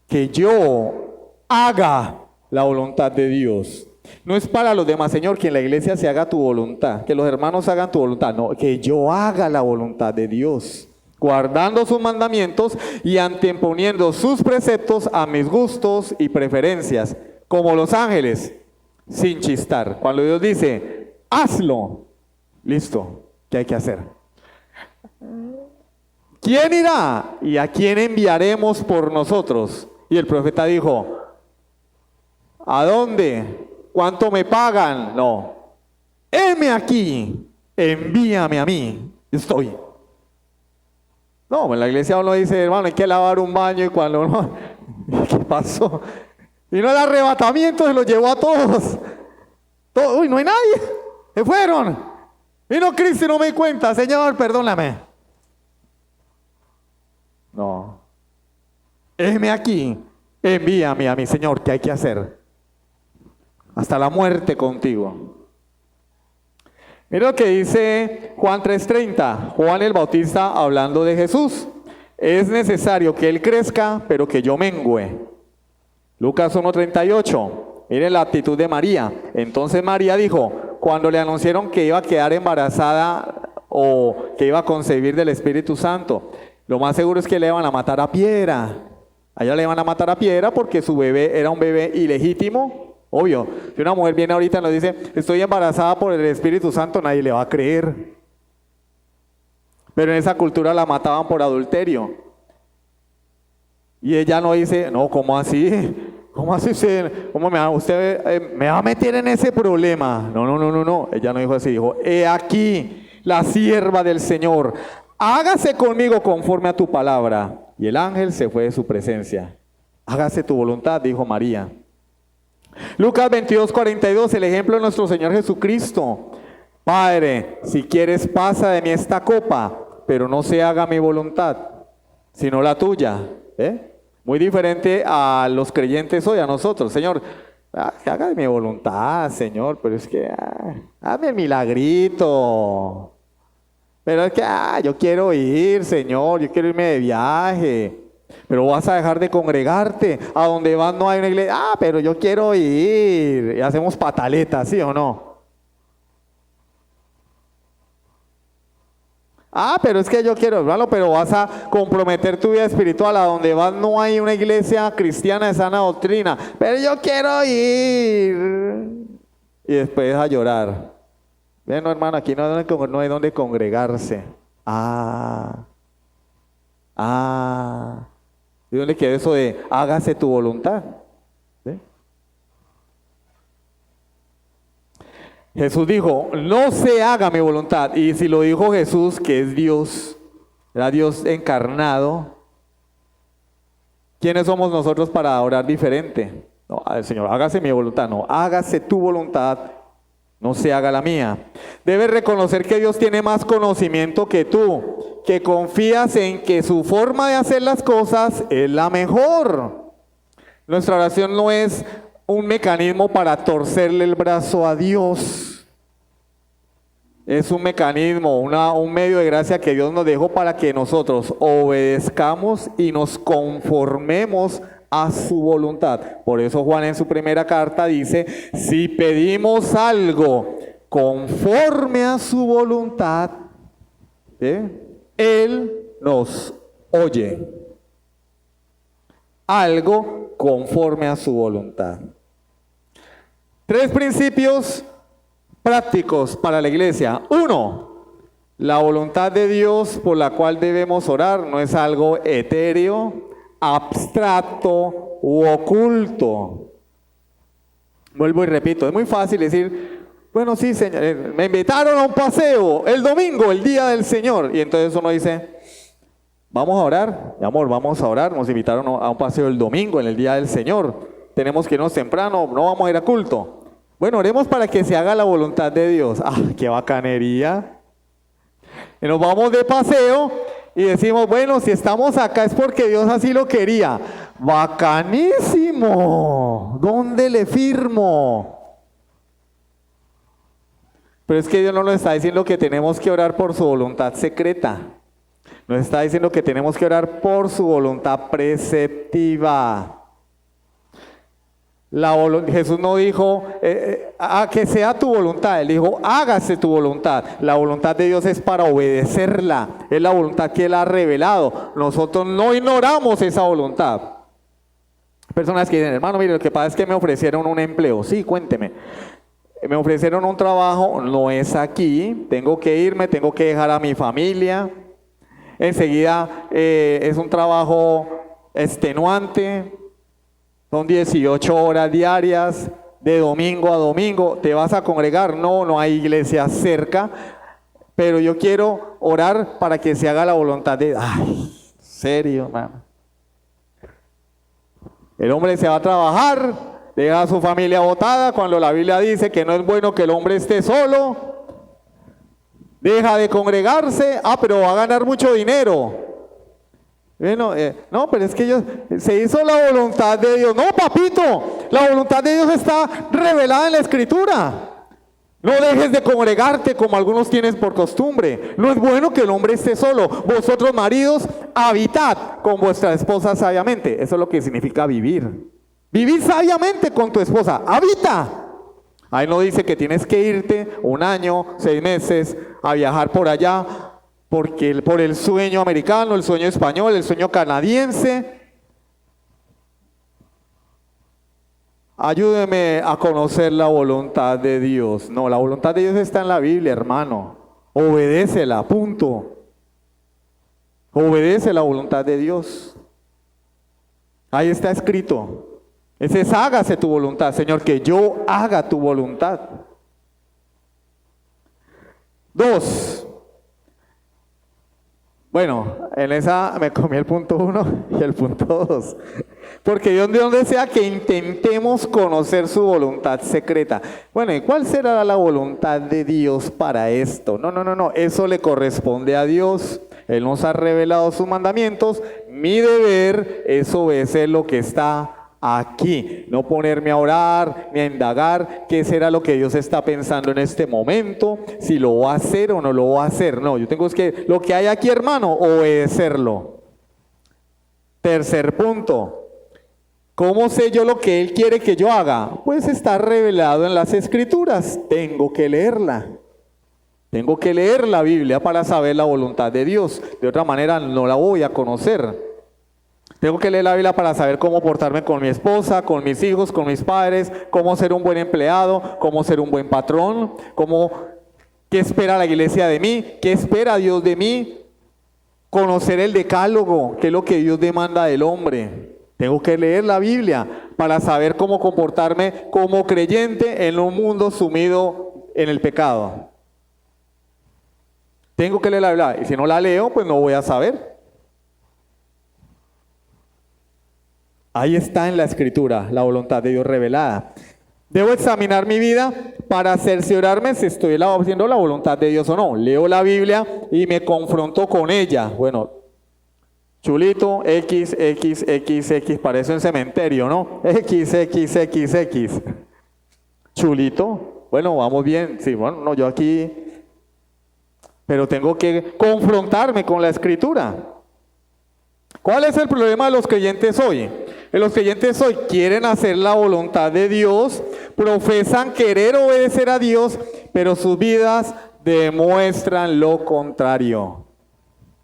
Que yo haga la voluntad de Dios. No es para los demás, Señor, que en la iglesia se haga tu voluntad, que los hermanos hagan tu voluntad. No, que yo haga la voluntad de Dios, guardando sus mandamientos y anteponiendo sus preceptos a mis gustos y preferencias, como los ángeles, sin chistar. Cuando Dios dice, hazlo, listo, ¿qué hay que hacer? ¿quién irá? ¿Y a quién enviaremos por nosotros? Y el profeta dijo, ¿a dónde? ¿Cuánto me pagan? No. Heme aquí, envíame a mí. Yo estoy. No, en la iglesia uno dice, hermano, hay que lavar un baño, y cuando uno, ¿qué pasó? Y no, el arrebatamiento se los llevó a todos. Uy, no hay nadie. Se fueron. Vino Cristo y no me di cuenta. Señor, perdóname. No. Heme aquí, envíame a mí, Señor, ¿qué hay que hacer? Hasta la muerte contigo. Mira lo que dice Juan 3:30. Juan el Bautista hablando de Jesús. Es necesario que Él crezca, pero que yo mengüe. Lucas 1:38. Miren la actitud de María. Entonces María dijo, cuando le anunciaron que iba a quedar embarazada o que iba a concebir del Espíritu Santo, lo más seguro es que le iban a matar a piedra. A ella le iban a matar a piedra porque su bebé era un bebé ilegítimo. Obvio, si una mujer viene ahorita y nos dice, estoy embarazada por el Espíritu Santo, nadie le va a creer. Pero en esa cultura la mataban por adulterio. Y ella no dice, no, ¿cómo así? ¿Cómo así usted? ¿Cómo usted me va a meter en ese problema? No. Ella no dijo así, dijo, he aquí la sierva del Señor. Hágase conmigo conforme a tu palabra. Y el ángel se fue de su presencia. Hágase tu voluntad, dijo María. Lucas 22:42, el ejemplo de nuestro Señor Jesucristo. Padre, si quieres pasa de mí esta copa, pero no se haga mi voluntad, sino la tuya. Muy diferente a los creyentes hoy, a nosotros. Señor, que haga de mi voluntad, Señor, pero es que hazme el milagrito. Pero es que yo quiero ir, Señor, yo quiero irme de viaje. Pero vas a dejar de congregarte. A donde vas no hay una iglesia. Pero yo quiero ir. Y hacemos pataletas, ¿sí o no? Pero es que yo quiero, hermano, pero vas a comprometer tu vida espiritual. A donde vas no hay una iglesia cristiana de sana doctrina. Pero yo quiero ir. Y después a llorar. Bueno, hermano, aquí no hay donde congregarse. ¿De dónde queda eso de hágase tu voluntad? ¿Sí? Jesús dijo, no se haga mi voluntad. Y si lo dijo Jesús, que es Dios, era Dios encarnado, ¿quiénes somos nosotros para orar diferente? No, Señor, hágase mi voluntad. No, hágase tu voluntad, no se haga la mía. Debes reconocer que Dios tiene más conocimiento que tú, que confías en que su forma de hacer las cosas es la mejor. Nuestra oración no es un mecanismo para torcerle el brazo a Dios. Es un mecanismo, un medio de gracia que Dios nos dejó para que nosotros obedezcamos y nos conformemos a su voluntad. Por eso Juan en su primera carta dice, si pedimos algo conforme a su voluntad, Él nos oye. Algo conforme a su voluntad. 3 principios prácticos para la iglesia. 1, la voluntad de Dios por la cual debemos orar no es algo etéreo, abstracto u oculto. Vuelvo y repito, es muy fácil decir, bueno, sí, Señor, me invitaron a un paseo el domingo, el día del Señor. Y entonces uno dice, vamos a orar, mi amor, vamos a orar. Nos invitaron a un paseo el domingo, en el día del Señor. Tenemos que irnos temprano, no vamos a ir a culto. Bueno, oremos para que se haga la voluntad de Dios. ¡Qué bacanería! Y nos vamos de paseo y decimos, bueno, si estamos acá es porque Dios así lo quería. ¡Bacanísimo! ¿Dónde le firmo? Pero es que Dios no nos está diciendo que tenemos que orar por su voluntad secreta. Nos está diciendo que tenemos que orar por su voluntad preceptiva. Jesús no dijo que sea tu voluntad, Él dijo hágase tu voluntad. La voluntad de Dios es para obedecerla, es la voluntad que Él ha revelado. Nosotros no ignoramos esa voluntad. Personas que dicen, hermano, mire, lo que pasa es que me ofrecieron un empleo. Sí, cuénteme. Me ofrecieron un trabajo, no es aquí, tengo que irme, tengo que dejar a mi familia. enseguida es un trabajo extenuante, son 18 horas diarias, de domingo a domingo. ¿Te vas a congregar? No, no hay iglesia cerca, pero yo quiero orar para que se haga la voluntad de... Ay, serio, hermano. El hombre se va a trabajar, deja a su familia botada cuando la Biblia dice que no es bueno que el hombre esté solo. Deja de congregarse, pero va a ganar mucho dinero. Bueno, no, pero es que se hizo la voluntad de Dios. No, papito, la voluntad de Dios está revelada en la Escritura. No dejes de congregarte como algunos tienen por costumbre. No es bueno que el hombre esté solo. Vosotros, maridos, habitad con vuestra esposa sabiamente. Eso es lo que significa vivir. Vivir sabiamente con tu esposa. Habita. Ahí no dice que tienes que irte 1 año, 6 meses a viajar por allá, porque por el sueño americano, el sueño español, el sueño canadiense. Ayúdeme a conocer la voluntad de Dios. No, la voluntad de Dios está en la Biblia, hermano. Obedécela, punto. Obedece la voluntad de Dios. Ahí está escrito. Ese es hágase tu voluntad, Señor, que yo haga tu voluntad. 2. Bueno, en esa me comí el punto 1 y el punto 2. Porque Dios desea que intentemos conocer su voluntad secreta. Bueno, ¿y cuál será la voluntad de Dios para esto? No. Eso le corresponde a Dios. Él nos ha revelado sus mandamientos. Mi deber es obedecer lo que está aquí, no ponerme a orar ni a indagar qué será lo que Dios está pensando en este momento, si lo va a hacer o no lo va a hacer. No, yo tengo que, lo que hay aquí, hermano, obedecerlo. 3 punto, ¿cómo sé yo lo que Él quiere que yo haga? Pues está revelado en las Escrituras, tengo que leerla. Tengo que leer la Biblia para saber la voluntad de Dios, de otra manera no la voy a conocer. Tengo que leer la Biblia para saber cómo portarme con mi esposa, con mis hijos, con mis padres, cómo ser un buen empleado, cómo ser un buen patrón, qué espera la iglesia de mí, qué espera Dios de mí, conocer el decálogo, qué es lo que Dios demanda del hombre. Tengo que leer la Biblia para saber cómo comportarme como creyente en un mundo sumido en el pecado. Tengo que leer la Biblia, y si no la leo, pues no voy a saber. Ahí está en la Escritura la voluntad de Dios revelada. Debo examinar mi vida para cerciorarme si estoy haciendo la voluntad de Dios o no. Leo la Biblia y me confronto con ella. Bueno, chulito, X, parece un cementerio, ¿no? X. Chulito, bueno, vamos bien. Sí, bueno, no, yo aquí, pero tengo que confrontarme con la Escritura. ¿Cuál es el problema de los creyentes hoy? Los creyentes hoy quieren hacer la voluntad de Dios, profesan querer obedecer a Dios, pero sus vidas demuestran lo contrario.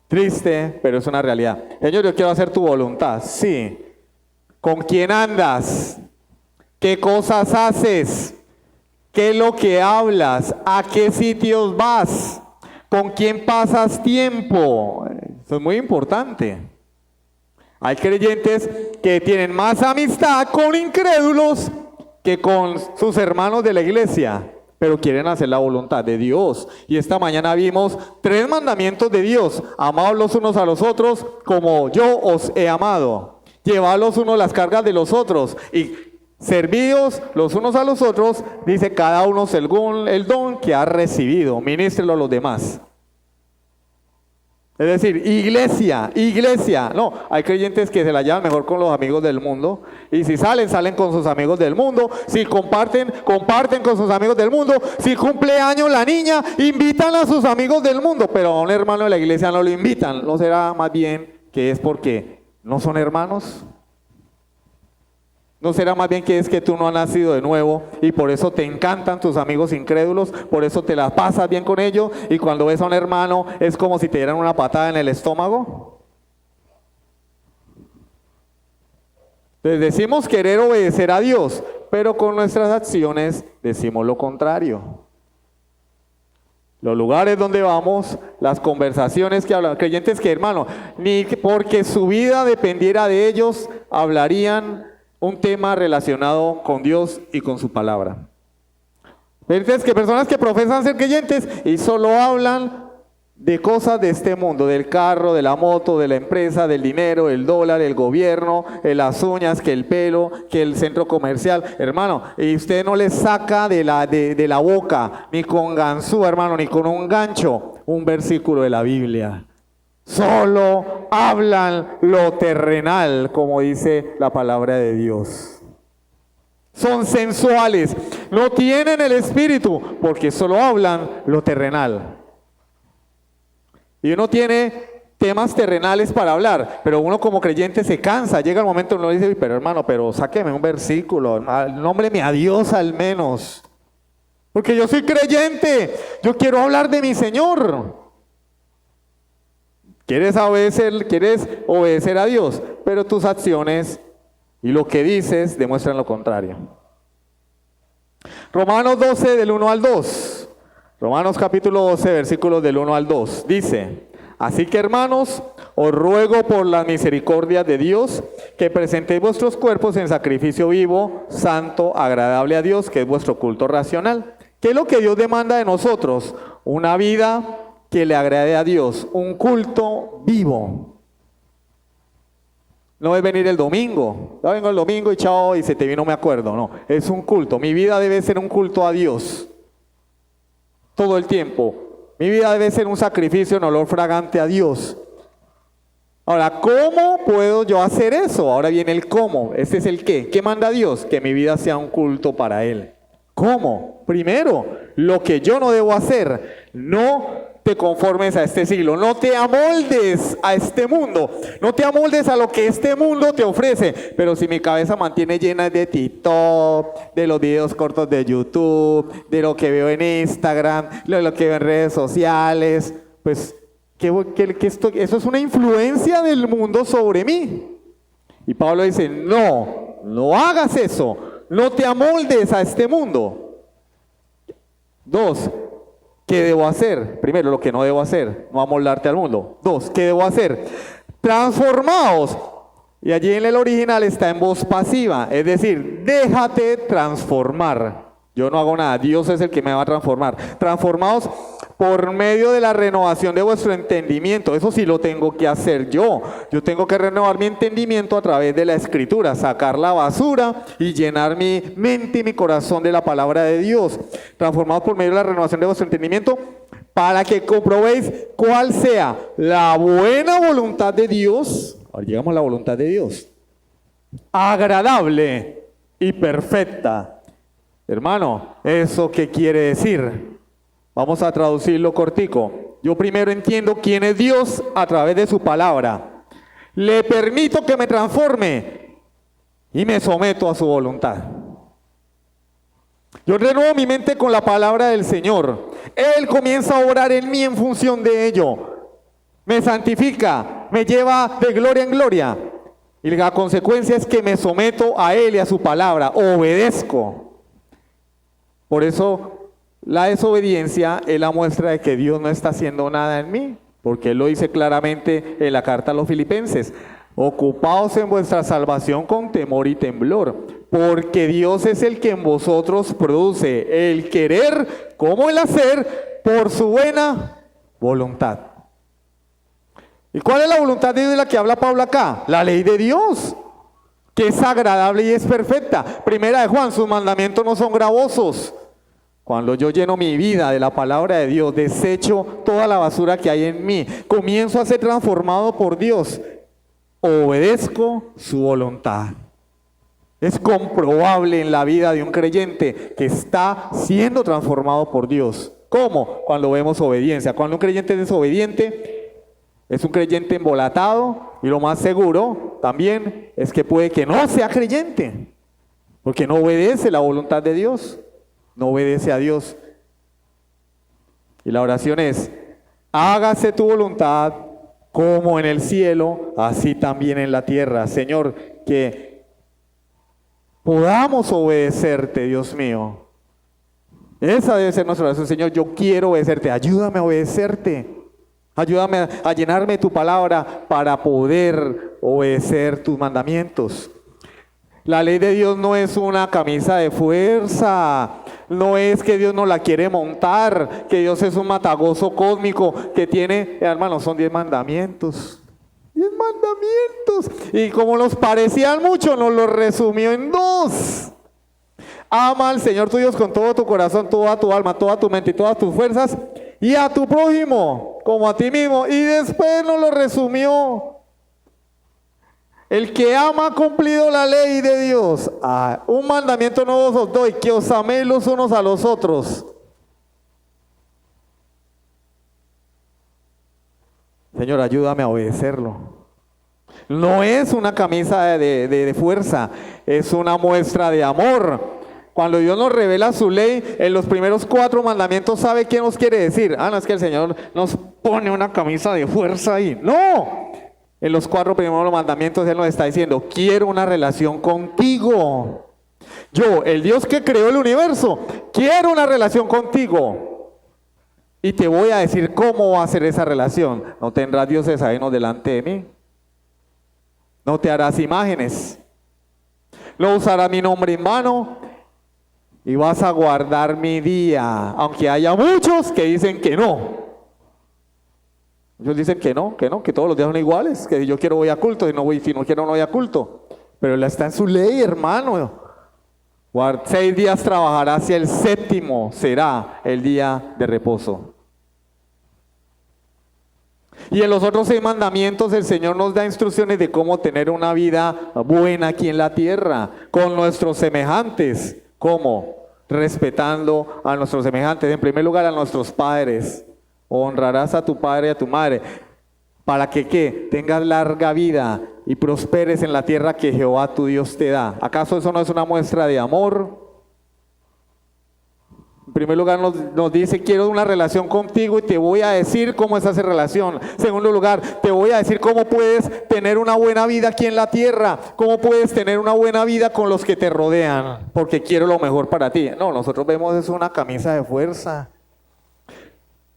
Triste, pero es una realidad. Señor, yo quiero hacer tu voluntad. Sí. ¿Con quién andas? ¿Qué cosas haces? ¿Qué es lo que hablas? ¿A qué sitios vas? ¿Con quién pasas tiempo? Eso es muy importante. Hay creyentes que tienen más amistad con incrédulos que con sus hermanos de la iglesia, pero quieren hacer la voluntad de Dios. Y esta mañana vimos 3 mandamientos de Dios: amaos los unos a los otros como yo os he amado, llevad los unos las cargas de los otros y servíos los unos a los otros, dice, cada uno según el don que ha recibido, ministrelo a los demás. Es decir, iglesia. No, hay creyentes que se la llevan mejor con los amigos del mundo. Y si salen con sus amigos del mundo. Si comparten con sus amigos del mundo. Si cumple años la niña, invitan a sus amigos del mundo. Pero a un hermano de la iglesia no lo invitan. ¿No será más bien que es porque no son hermanos? ¿No será más bien que es que tú no has nacido de nuevo y por eso te encantan tus amigos incrédulos, por eso te la pasas bien con ellos y cuando ves a un hermano es como si te dieran una patada en el estómago? Entonces decimos querer obedecer a Dios, pero con nuestras acciones decimos lo contrario. Los lugares donde vamos, las conversaciones que hablan, creyentes que, hermano, ni porque su vida dependiera de ellos, hablarían un tema relacionado con Dios y con su palabra. Entonces, que personas que profesan ser creyentes y solo hablan de cosas de este mundo, del carro, de la moto, de la empresa, del dinero, el dólar, el gobierno, las uñas, que el pelo, que el centro comercial. Hermano, y usted no le saca de la boca, ni con ganzúa, hermano, ni con un gancho, un versículo de la Biblia. Solo hablan lo terrenal, como dice la palabra de Dios. Son sensuales, no tienen el espíritu, porque solo hablan lo terrenal. Y uno tiene temas terrenales para hablar, pero uno como creyente se cansa. Llega el momento en que uno dice, pero hermano, pero sáqueme un versículo, nómbreme a Dios al menos. Porque yo soy creyente, yo quiero hablar de mi Señor. Quieres obedecer a Dios, pero tus acciones y lo que dices demuestran lo contrario. Romanos 12 del 1 al 2. Romanos capítulo 12, versículos del 1 al 2, dice: así que, hermanos, os ruego por las misericordias de Dios que presentéis vuestros cuerpos en sacrificio vivo, santo, agradable a Dios, que es vuestro culto racional. ¿Qué es lo que Dios demanda de nosotros? Una vida que le agrade a Dios, un culto vivo. No es venir el domingo, ya vengo el domingo y chao, y se te vino, me acuerdo. No, es un culto. Mi vida debe ser un culto a Dios. Todo el tiempo. Mi vida debe ser un sacrificio en olor fragante a Dios. Ahora, ¿cómo puedo yo hacer eso? Ahora viene el cómo. Este es el qué. ¿Qué manda Dios? Que mi vida sea un culto para Él. ¿Cómo? Primero, lo que yo no debo hacer. No te conformes a este siglo. No te amoldes a este mundo. No te amoldes a lo que este mundo te ofrece. Pero si mi cabeza mantiene llena de TikTok, de los videos cortos de YouTube, de lo que veo en Instagram, de lo que veo en redes sociales, pues eso es una influencia del mundo sobre mí. Y Pablo dice, no hagas eso. No te amoldes a este mundo. 2. ¿Qué debo hacer? Primero, lo que no debo hacer, no amoldarte al mundo. 2, ¿qué debo hacer? Transformaos. Y allí en el original está en voz pasiva, es decir, déjate transformar. Yo no hago nada, Dios es el que me va a transformar. Transformaos por medio de la renovación de vuestro entendimiento. Eso sí lo tengo que hacer yo. Yo tengo que renovar mi entendimiento a través de la Escritura, sacar la basura y llenar mi mente y mi corazón de la palabra de Dios. Transformaos por medio de la renovación de vuestro entendimiento para que comprobéis cuál sea la buena voluntad de Dios. Ahora llegamos a la voluntad de Dios. Agradable y perfecta. Hermano, ¿eso qué quiere decir? Vamos a traducirlo cortico. Yo primero entiendo quién es Dios a través de su palabra. Le permito que me transforme y me someto a su voluntad. Yo renuevo mi mente con la palabra del Señor. Él comienza a obrar en mí en función de ello. Me santifica, me lleva de gloria en gloria. Y la consecuencia es que me someto a Él y a su palabra. Obedezco. Por eso la desobediencia es la muestra de que Dios no está haciendo nada en mí, porque Él lo dice claramente en la carta a los Filipenses: ocupaos en vuestra salvación con temor y temblor, porque Dios es el que en vosotros produce el querer como el hacer por su buena voluntad. ¿Y cuál es la voluntad de Dios de la que habla Pablo acá? La ley de Dios, que es agradable y es perfecta. Primera de Juan, sus mandamientos no son gravosos. Cuando yo lleno mi vida de la palabra de Dios, desecho toda la basura que hay en mí, comienzo a ser transformado por Dios, obedezco su voluntad. Es comprobable en la vida de un creyente que está siendo transformado por Dios. ¿Cómo? Cuando vemos obediencia. Cuando un creyente es desobediente, es un creyente embolatado, y lo más seguro también es que puede que no sea creyente, porque no obedece la voluntad de Dios, no obedece a Dios. Y la oración es: hágase tu voluntad como en el cielo, así también en la tierra. Señor, que podamos obedecerte, Dios mío. Esa debe ser nuestra oración. Señor, yo quiero obedecerte, ayúdame a obedecerte. Ayúdame a llenarme de tu palabra para poder obedecer tus mandamientos. La ley de Dios no es una camisa de fuerza, no es que Dios nos la quiere montar, que Dios es un matagozo cósmico que tiene, hermanos, son 10 mandamientos. 10 mandamientos. Y como nos parecían mucho, nos los resumió en 2. Ama al Señor tu Dios con todo tu corazón, toda tu alma, toda tu mente y todas tus fuerzas, y a tu prójimo como a ti mismo. Y después nos lo resumió. El que ama ha cumplido la ley de Dios. Un mandamiento nuevo os doy, que os améis los unos a los otros. Señor, ayúdame a obedecerlo. No es una camisa de fuerza, es una muestra de amor. Cuando Dios nos revela su ley, en los primeros 4 mandamientos, ¿sabe qué nos quiere decir? No es que el Señor nos pone una camisa de fuerza ahí. ¡No! En los 4 primeros mandamientos Él nos está diciendo, quiero una relación contigo. Yo, el Dios que creó el universo, quiero una relación contigo. Y te voy a decir cómo va a ser esa relación. No tendrás dioses ajenos delante de mí. No te harás imágenes. No usarás mi nombre en vano. Y vas a guardar mi día. Aunque haya muchos que dicen que no. Ellos dicen que no, que todos los días son iguales, que yo quiero voy a culto, si no quiero no voy a culto. Pero él está en su ley, hermano. 6 días trabajarás y el 7º será el día de reposo. Y en los otros 6 mandamientos el Señor nos da instrucciones de cómo tener una vida buena aquí en la tierra, con nuestros semejantes. ¿Cómo? Respetando a nuestros semejantes, en primer lugar a nuestros padres. Honrarás a tu padre y a tu madre, para que ¿qué? Tengas larga vida y prosperes en la tierra que Jehová tu Dios te da. ¿Acaso eso no es una muestra de amor? En primer lugar nos dice, quiero una relación contigo y te voy a decir cómo es esa relación. En segundo lugar, te voy a decir cómo puedes tener una buena vida aquí en la tierra, cómo puedes tener una buena vida con los que te rodean, porque quiero lo mejor para ti. No, nosotros vemos es una camisa de fuerza.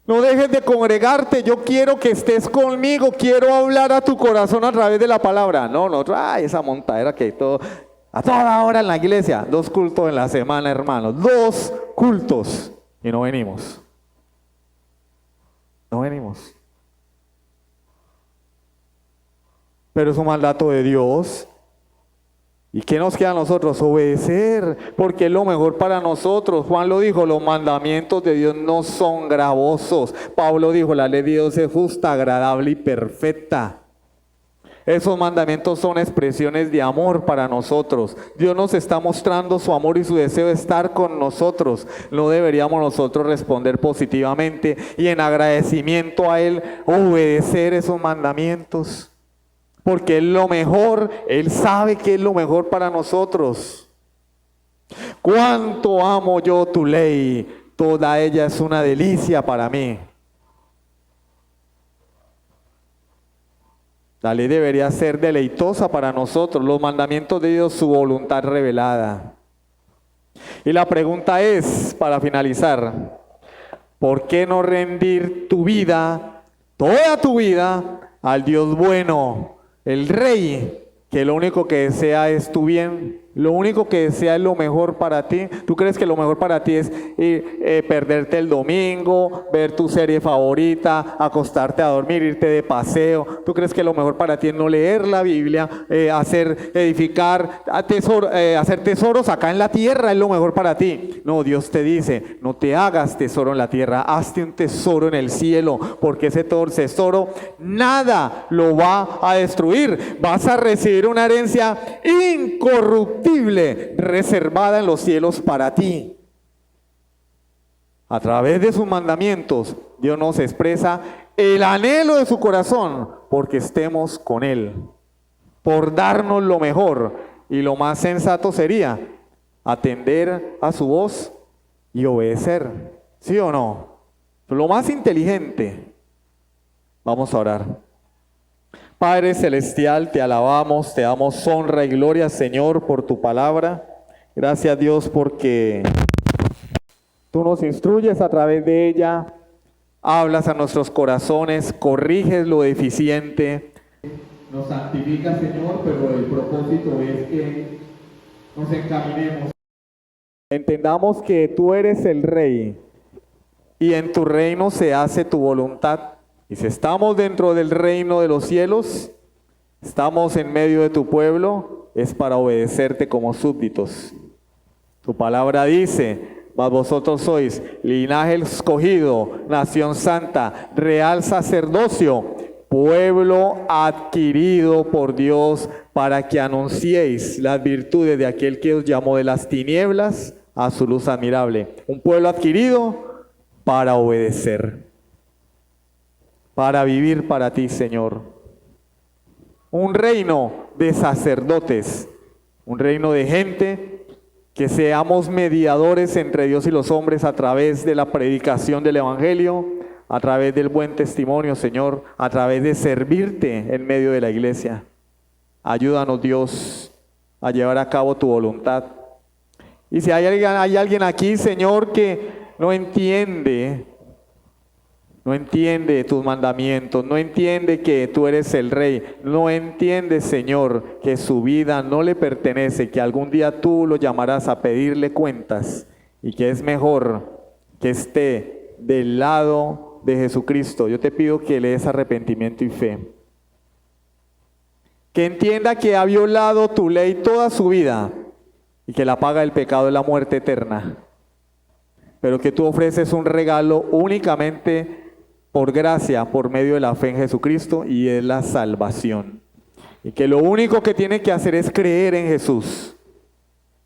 No dejes de congregarte, yo quiero que estés conmigo, quiero hablar a tu corazón a través de la palabra. No, nosotros, esa montadera que todo, a toda hora en la iglesia, 2 cultos en la semana, hermanos, 2 cultos y no venimos. No venimos. Pero es un mandato de Dios. ¿Y qué nos queda a nosotros? Obedecer, porque es lo mejor para nosotros. Juan lo dijo, los mandamientos de Dios no son gravosos. Pablo dijo, la ley de Dios es justa, agradable y perfecta. Esos mandamientos son expresiones de amor para nosotros. Dios nos está mostrando su amor y su deseo de estar con nosotros. No deberíamos nosotros responder positivamente y en agradecimiento a Él obedecer esos mandamientos. Porque es lo mejor, Él sabe que es lo mejor para nosotros. Cuánto amo yo tu ley, toda ella es una delicia para mí. La ley debería ser deleitosa para nosotros, los mandamientos de Dios, su voluntad revelada. Y la pregunta es, para finalizar, ¿por qué no rendir tu vida, toda tu vida, al Dios bueno? El Rey, que lo único que desea es tu bien, lo único que desea es lo mejor para ti. ¿Tú crees que lo mejor para ti es perderte el domingo, ver tu serie favorita, acostarte a dormir, irte de paseo? ¿Tú crees que lo mejor para ti es no leer la Biblia, hacer tesoros acá en la tierra es lo mejor para ti? No, Dios te dice, no te hagas tesoro en la tierra, hazte un tesoro en el cielo, porque ese tesoro nada lo va a destruir. Vas a recibir una herencia incorruptible, reservada en los cielos para ti. A través de sus mandamientos, Dios nos expresa el anhelo de su corazón porque estemos con Él, por darnos lo mejor. Y lo más sensato sería atender a su voz y obedecer. ¿Sí o no? Lo más inteligente. Vamos a orar. Padre Celestial, te alabamos, te damos honra y gloria, Señor, por tu palabra. Gracias, Dios, porque Tú nos instruyes a través de ella, hablas a nuestros corazones, corriges lo deficiente. Nos santifica, Señor, pero el propósito es que nos encaminemos. Entendamos que tú eres el Rey y en tu reino se hace tu voluntad. Y si estamos dentro del reino de los cielos, estamos en medio de tu pueblo, es para obedecerte como súbditos. Tu palabra dice: mas vosotros sois linaje escogido, nación santa, real sacerdocio, pueblo adquirido por Dios, para que anunciéis las virtudes de aquel que os llamó de las tinieblas a su luz admirable. Un pueblo adquirido para obedecer, para vivir para ti, Señor. Un reino de sacerdotes, un reino de gente que seamos mediadores entre Dios y los hombres a través de la predicación del Evangelio, a través del buen testimonio, Señor, a través de servirte en medio de la iglesia. Ayúdanos, Dios, a llevar a cabo tu voluntad. Y si hay alguien aquí, Señor, que no entiende tus mandamientos, no entiende que tú eres el Rey, no entiende, Señor, que su vida no le pertenece, que algún día tú lo llamarás a pedirle cuentas y que es mejor que esté del lado de Jesucristo. Yo te pido que le des arrepentimiento y fe. Que entienda que ha violado tu ley toda su vida y que la paga del pecado es la muerte eterna. Pero que tú ofreces un regalo únicamente por gracia, por medio de la fe en Jesucristo, y es la salvación. Y que lo único que tiene que hacer es creer en Jesús.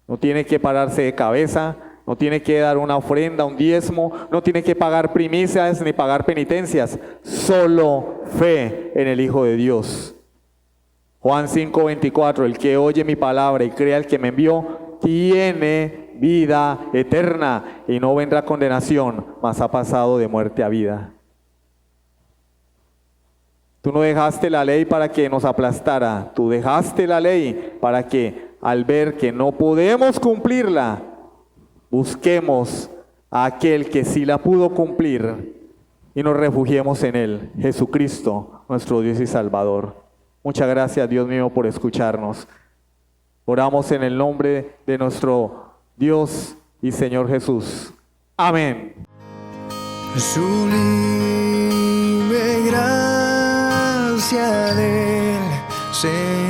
No tiene que pararse de cabeza, no tiene que dar una ofrenda, un diezmo, no tiene que pagar primicias ni pagar penitencias. Solo fe en el Hijo de Dios. Juan 5:24, el que oye mi palabra y crea el que me envió, tiene vida eterna y no vendrá condenación, mas ha pasado de muerte a vida. Tú no dejaste la ley para que nos aplastara, tú dejaste la ley para que al ver que no podemos cumplirla, busquemos a aquel que sí la pudo cumplir y nos refugiemos en él, Jesucristo, nuestro Dios y Salvador. Muchas gracias, Dios mío, por escucharnos. Oramos en el nombre de nuestro Dios y Señor Jesús. Amén. Sublime gracia del Señor.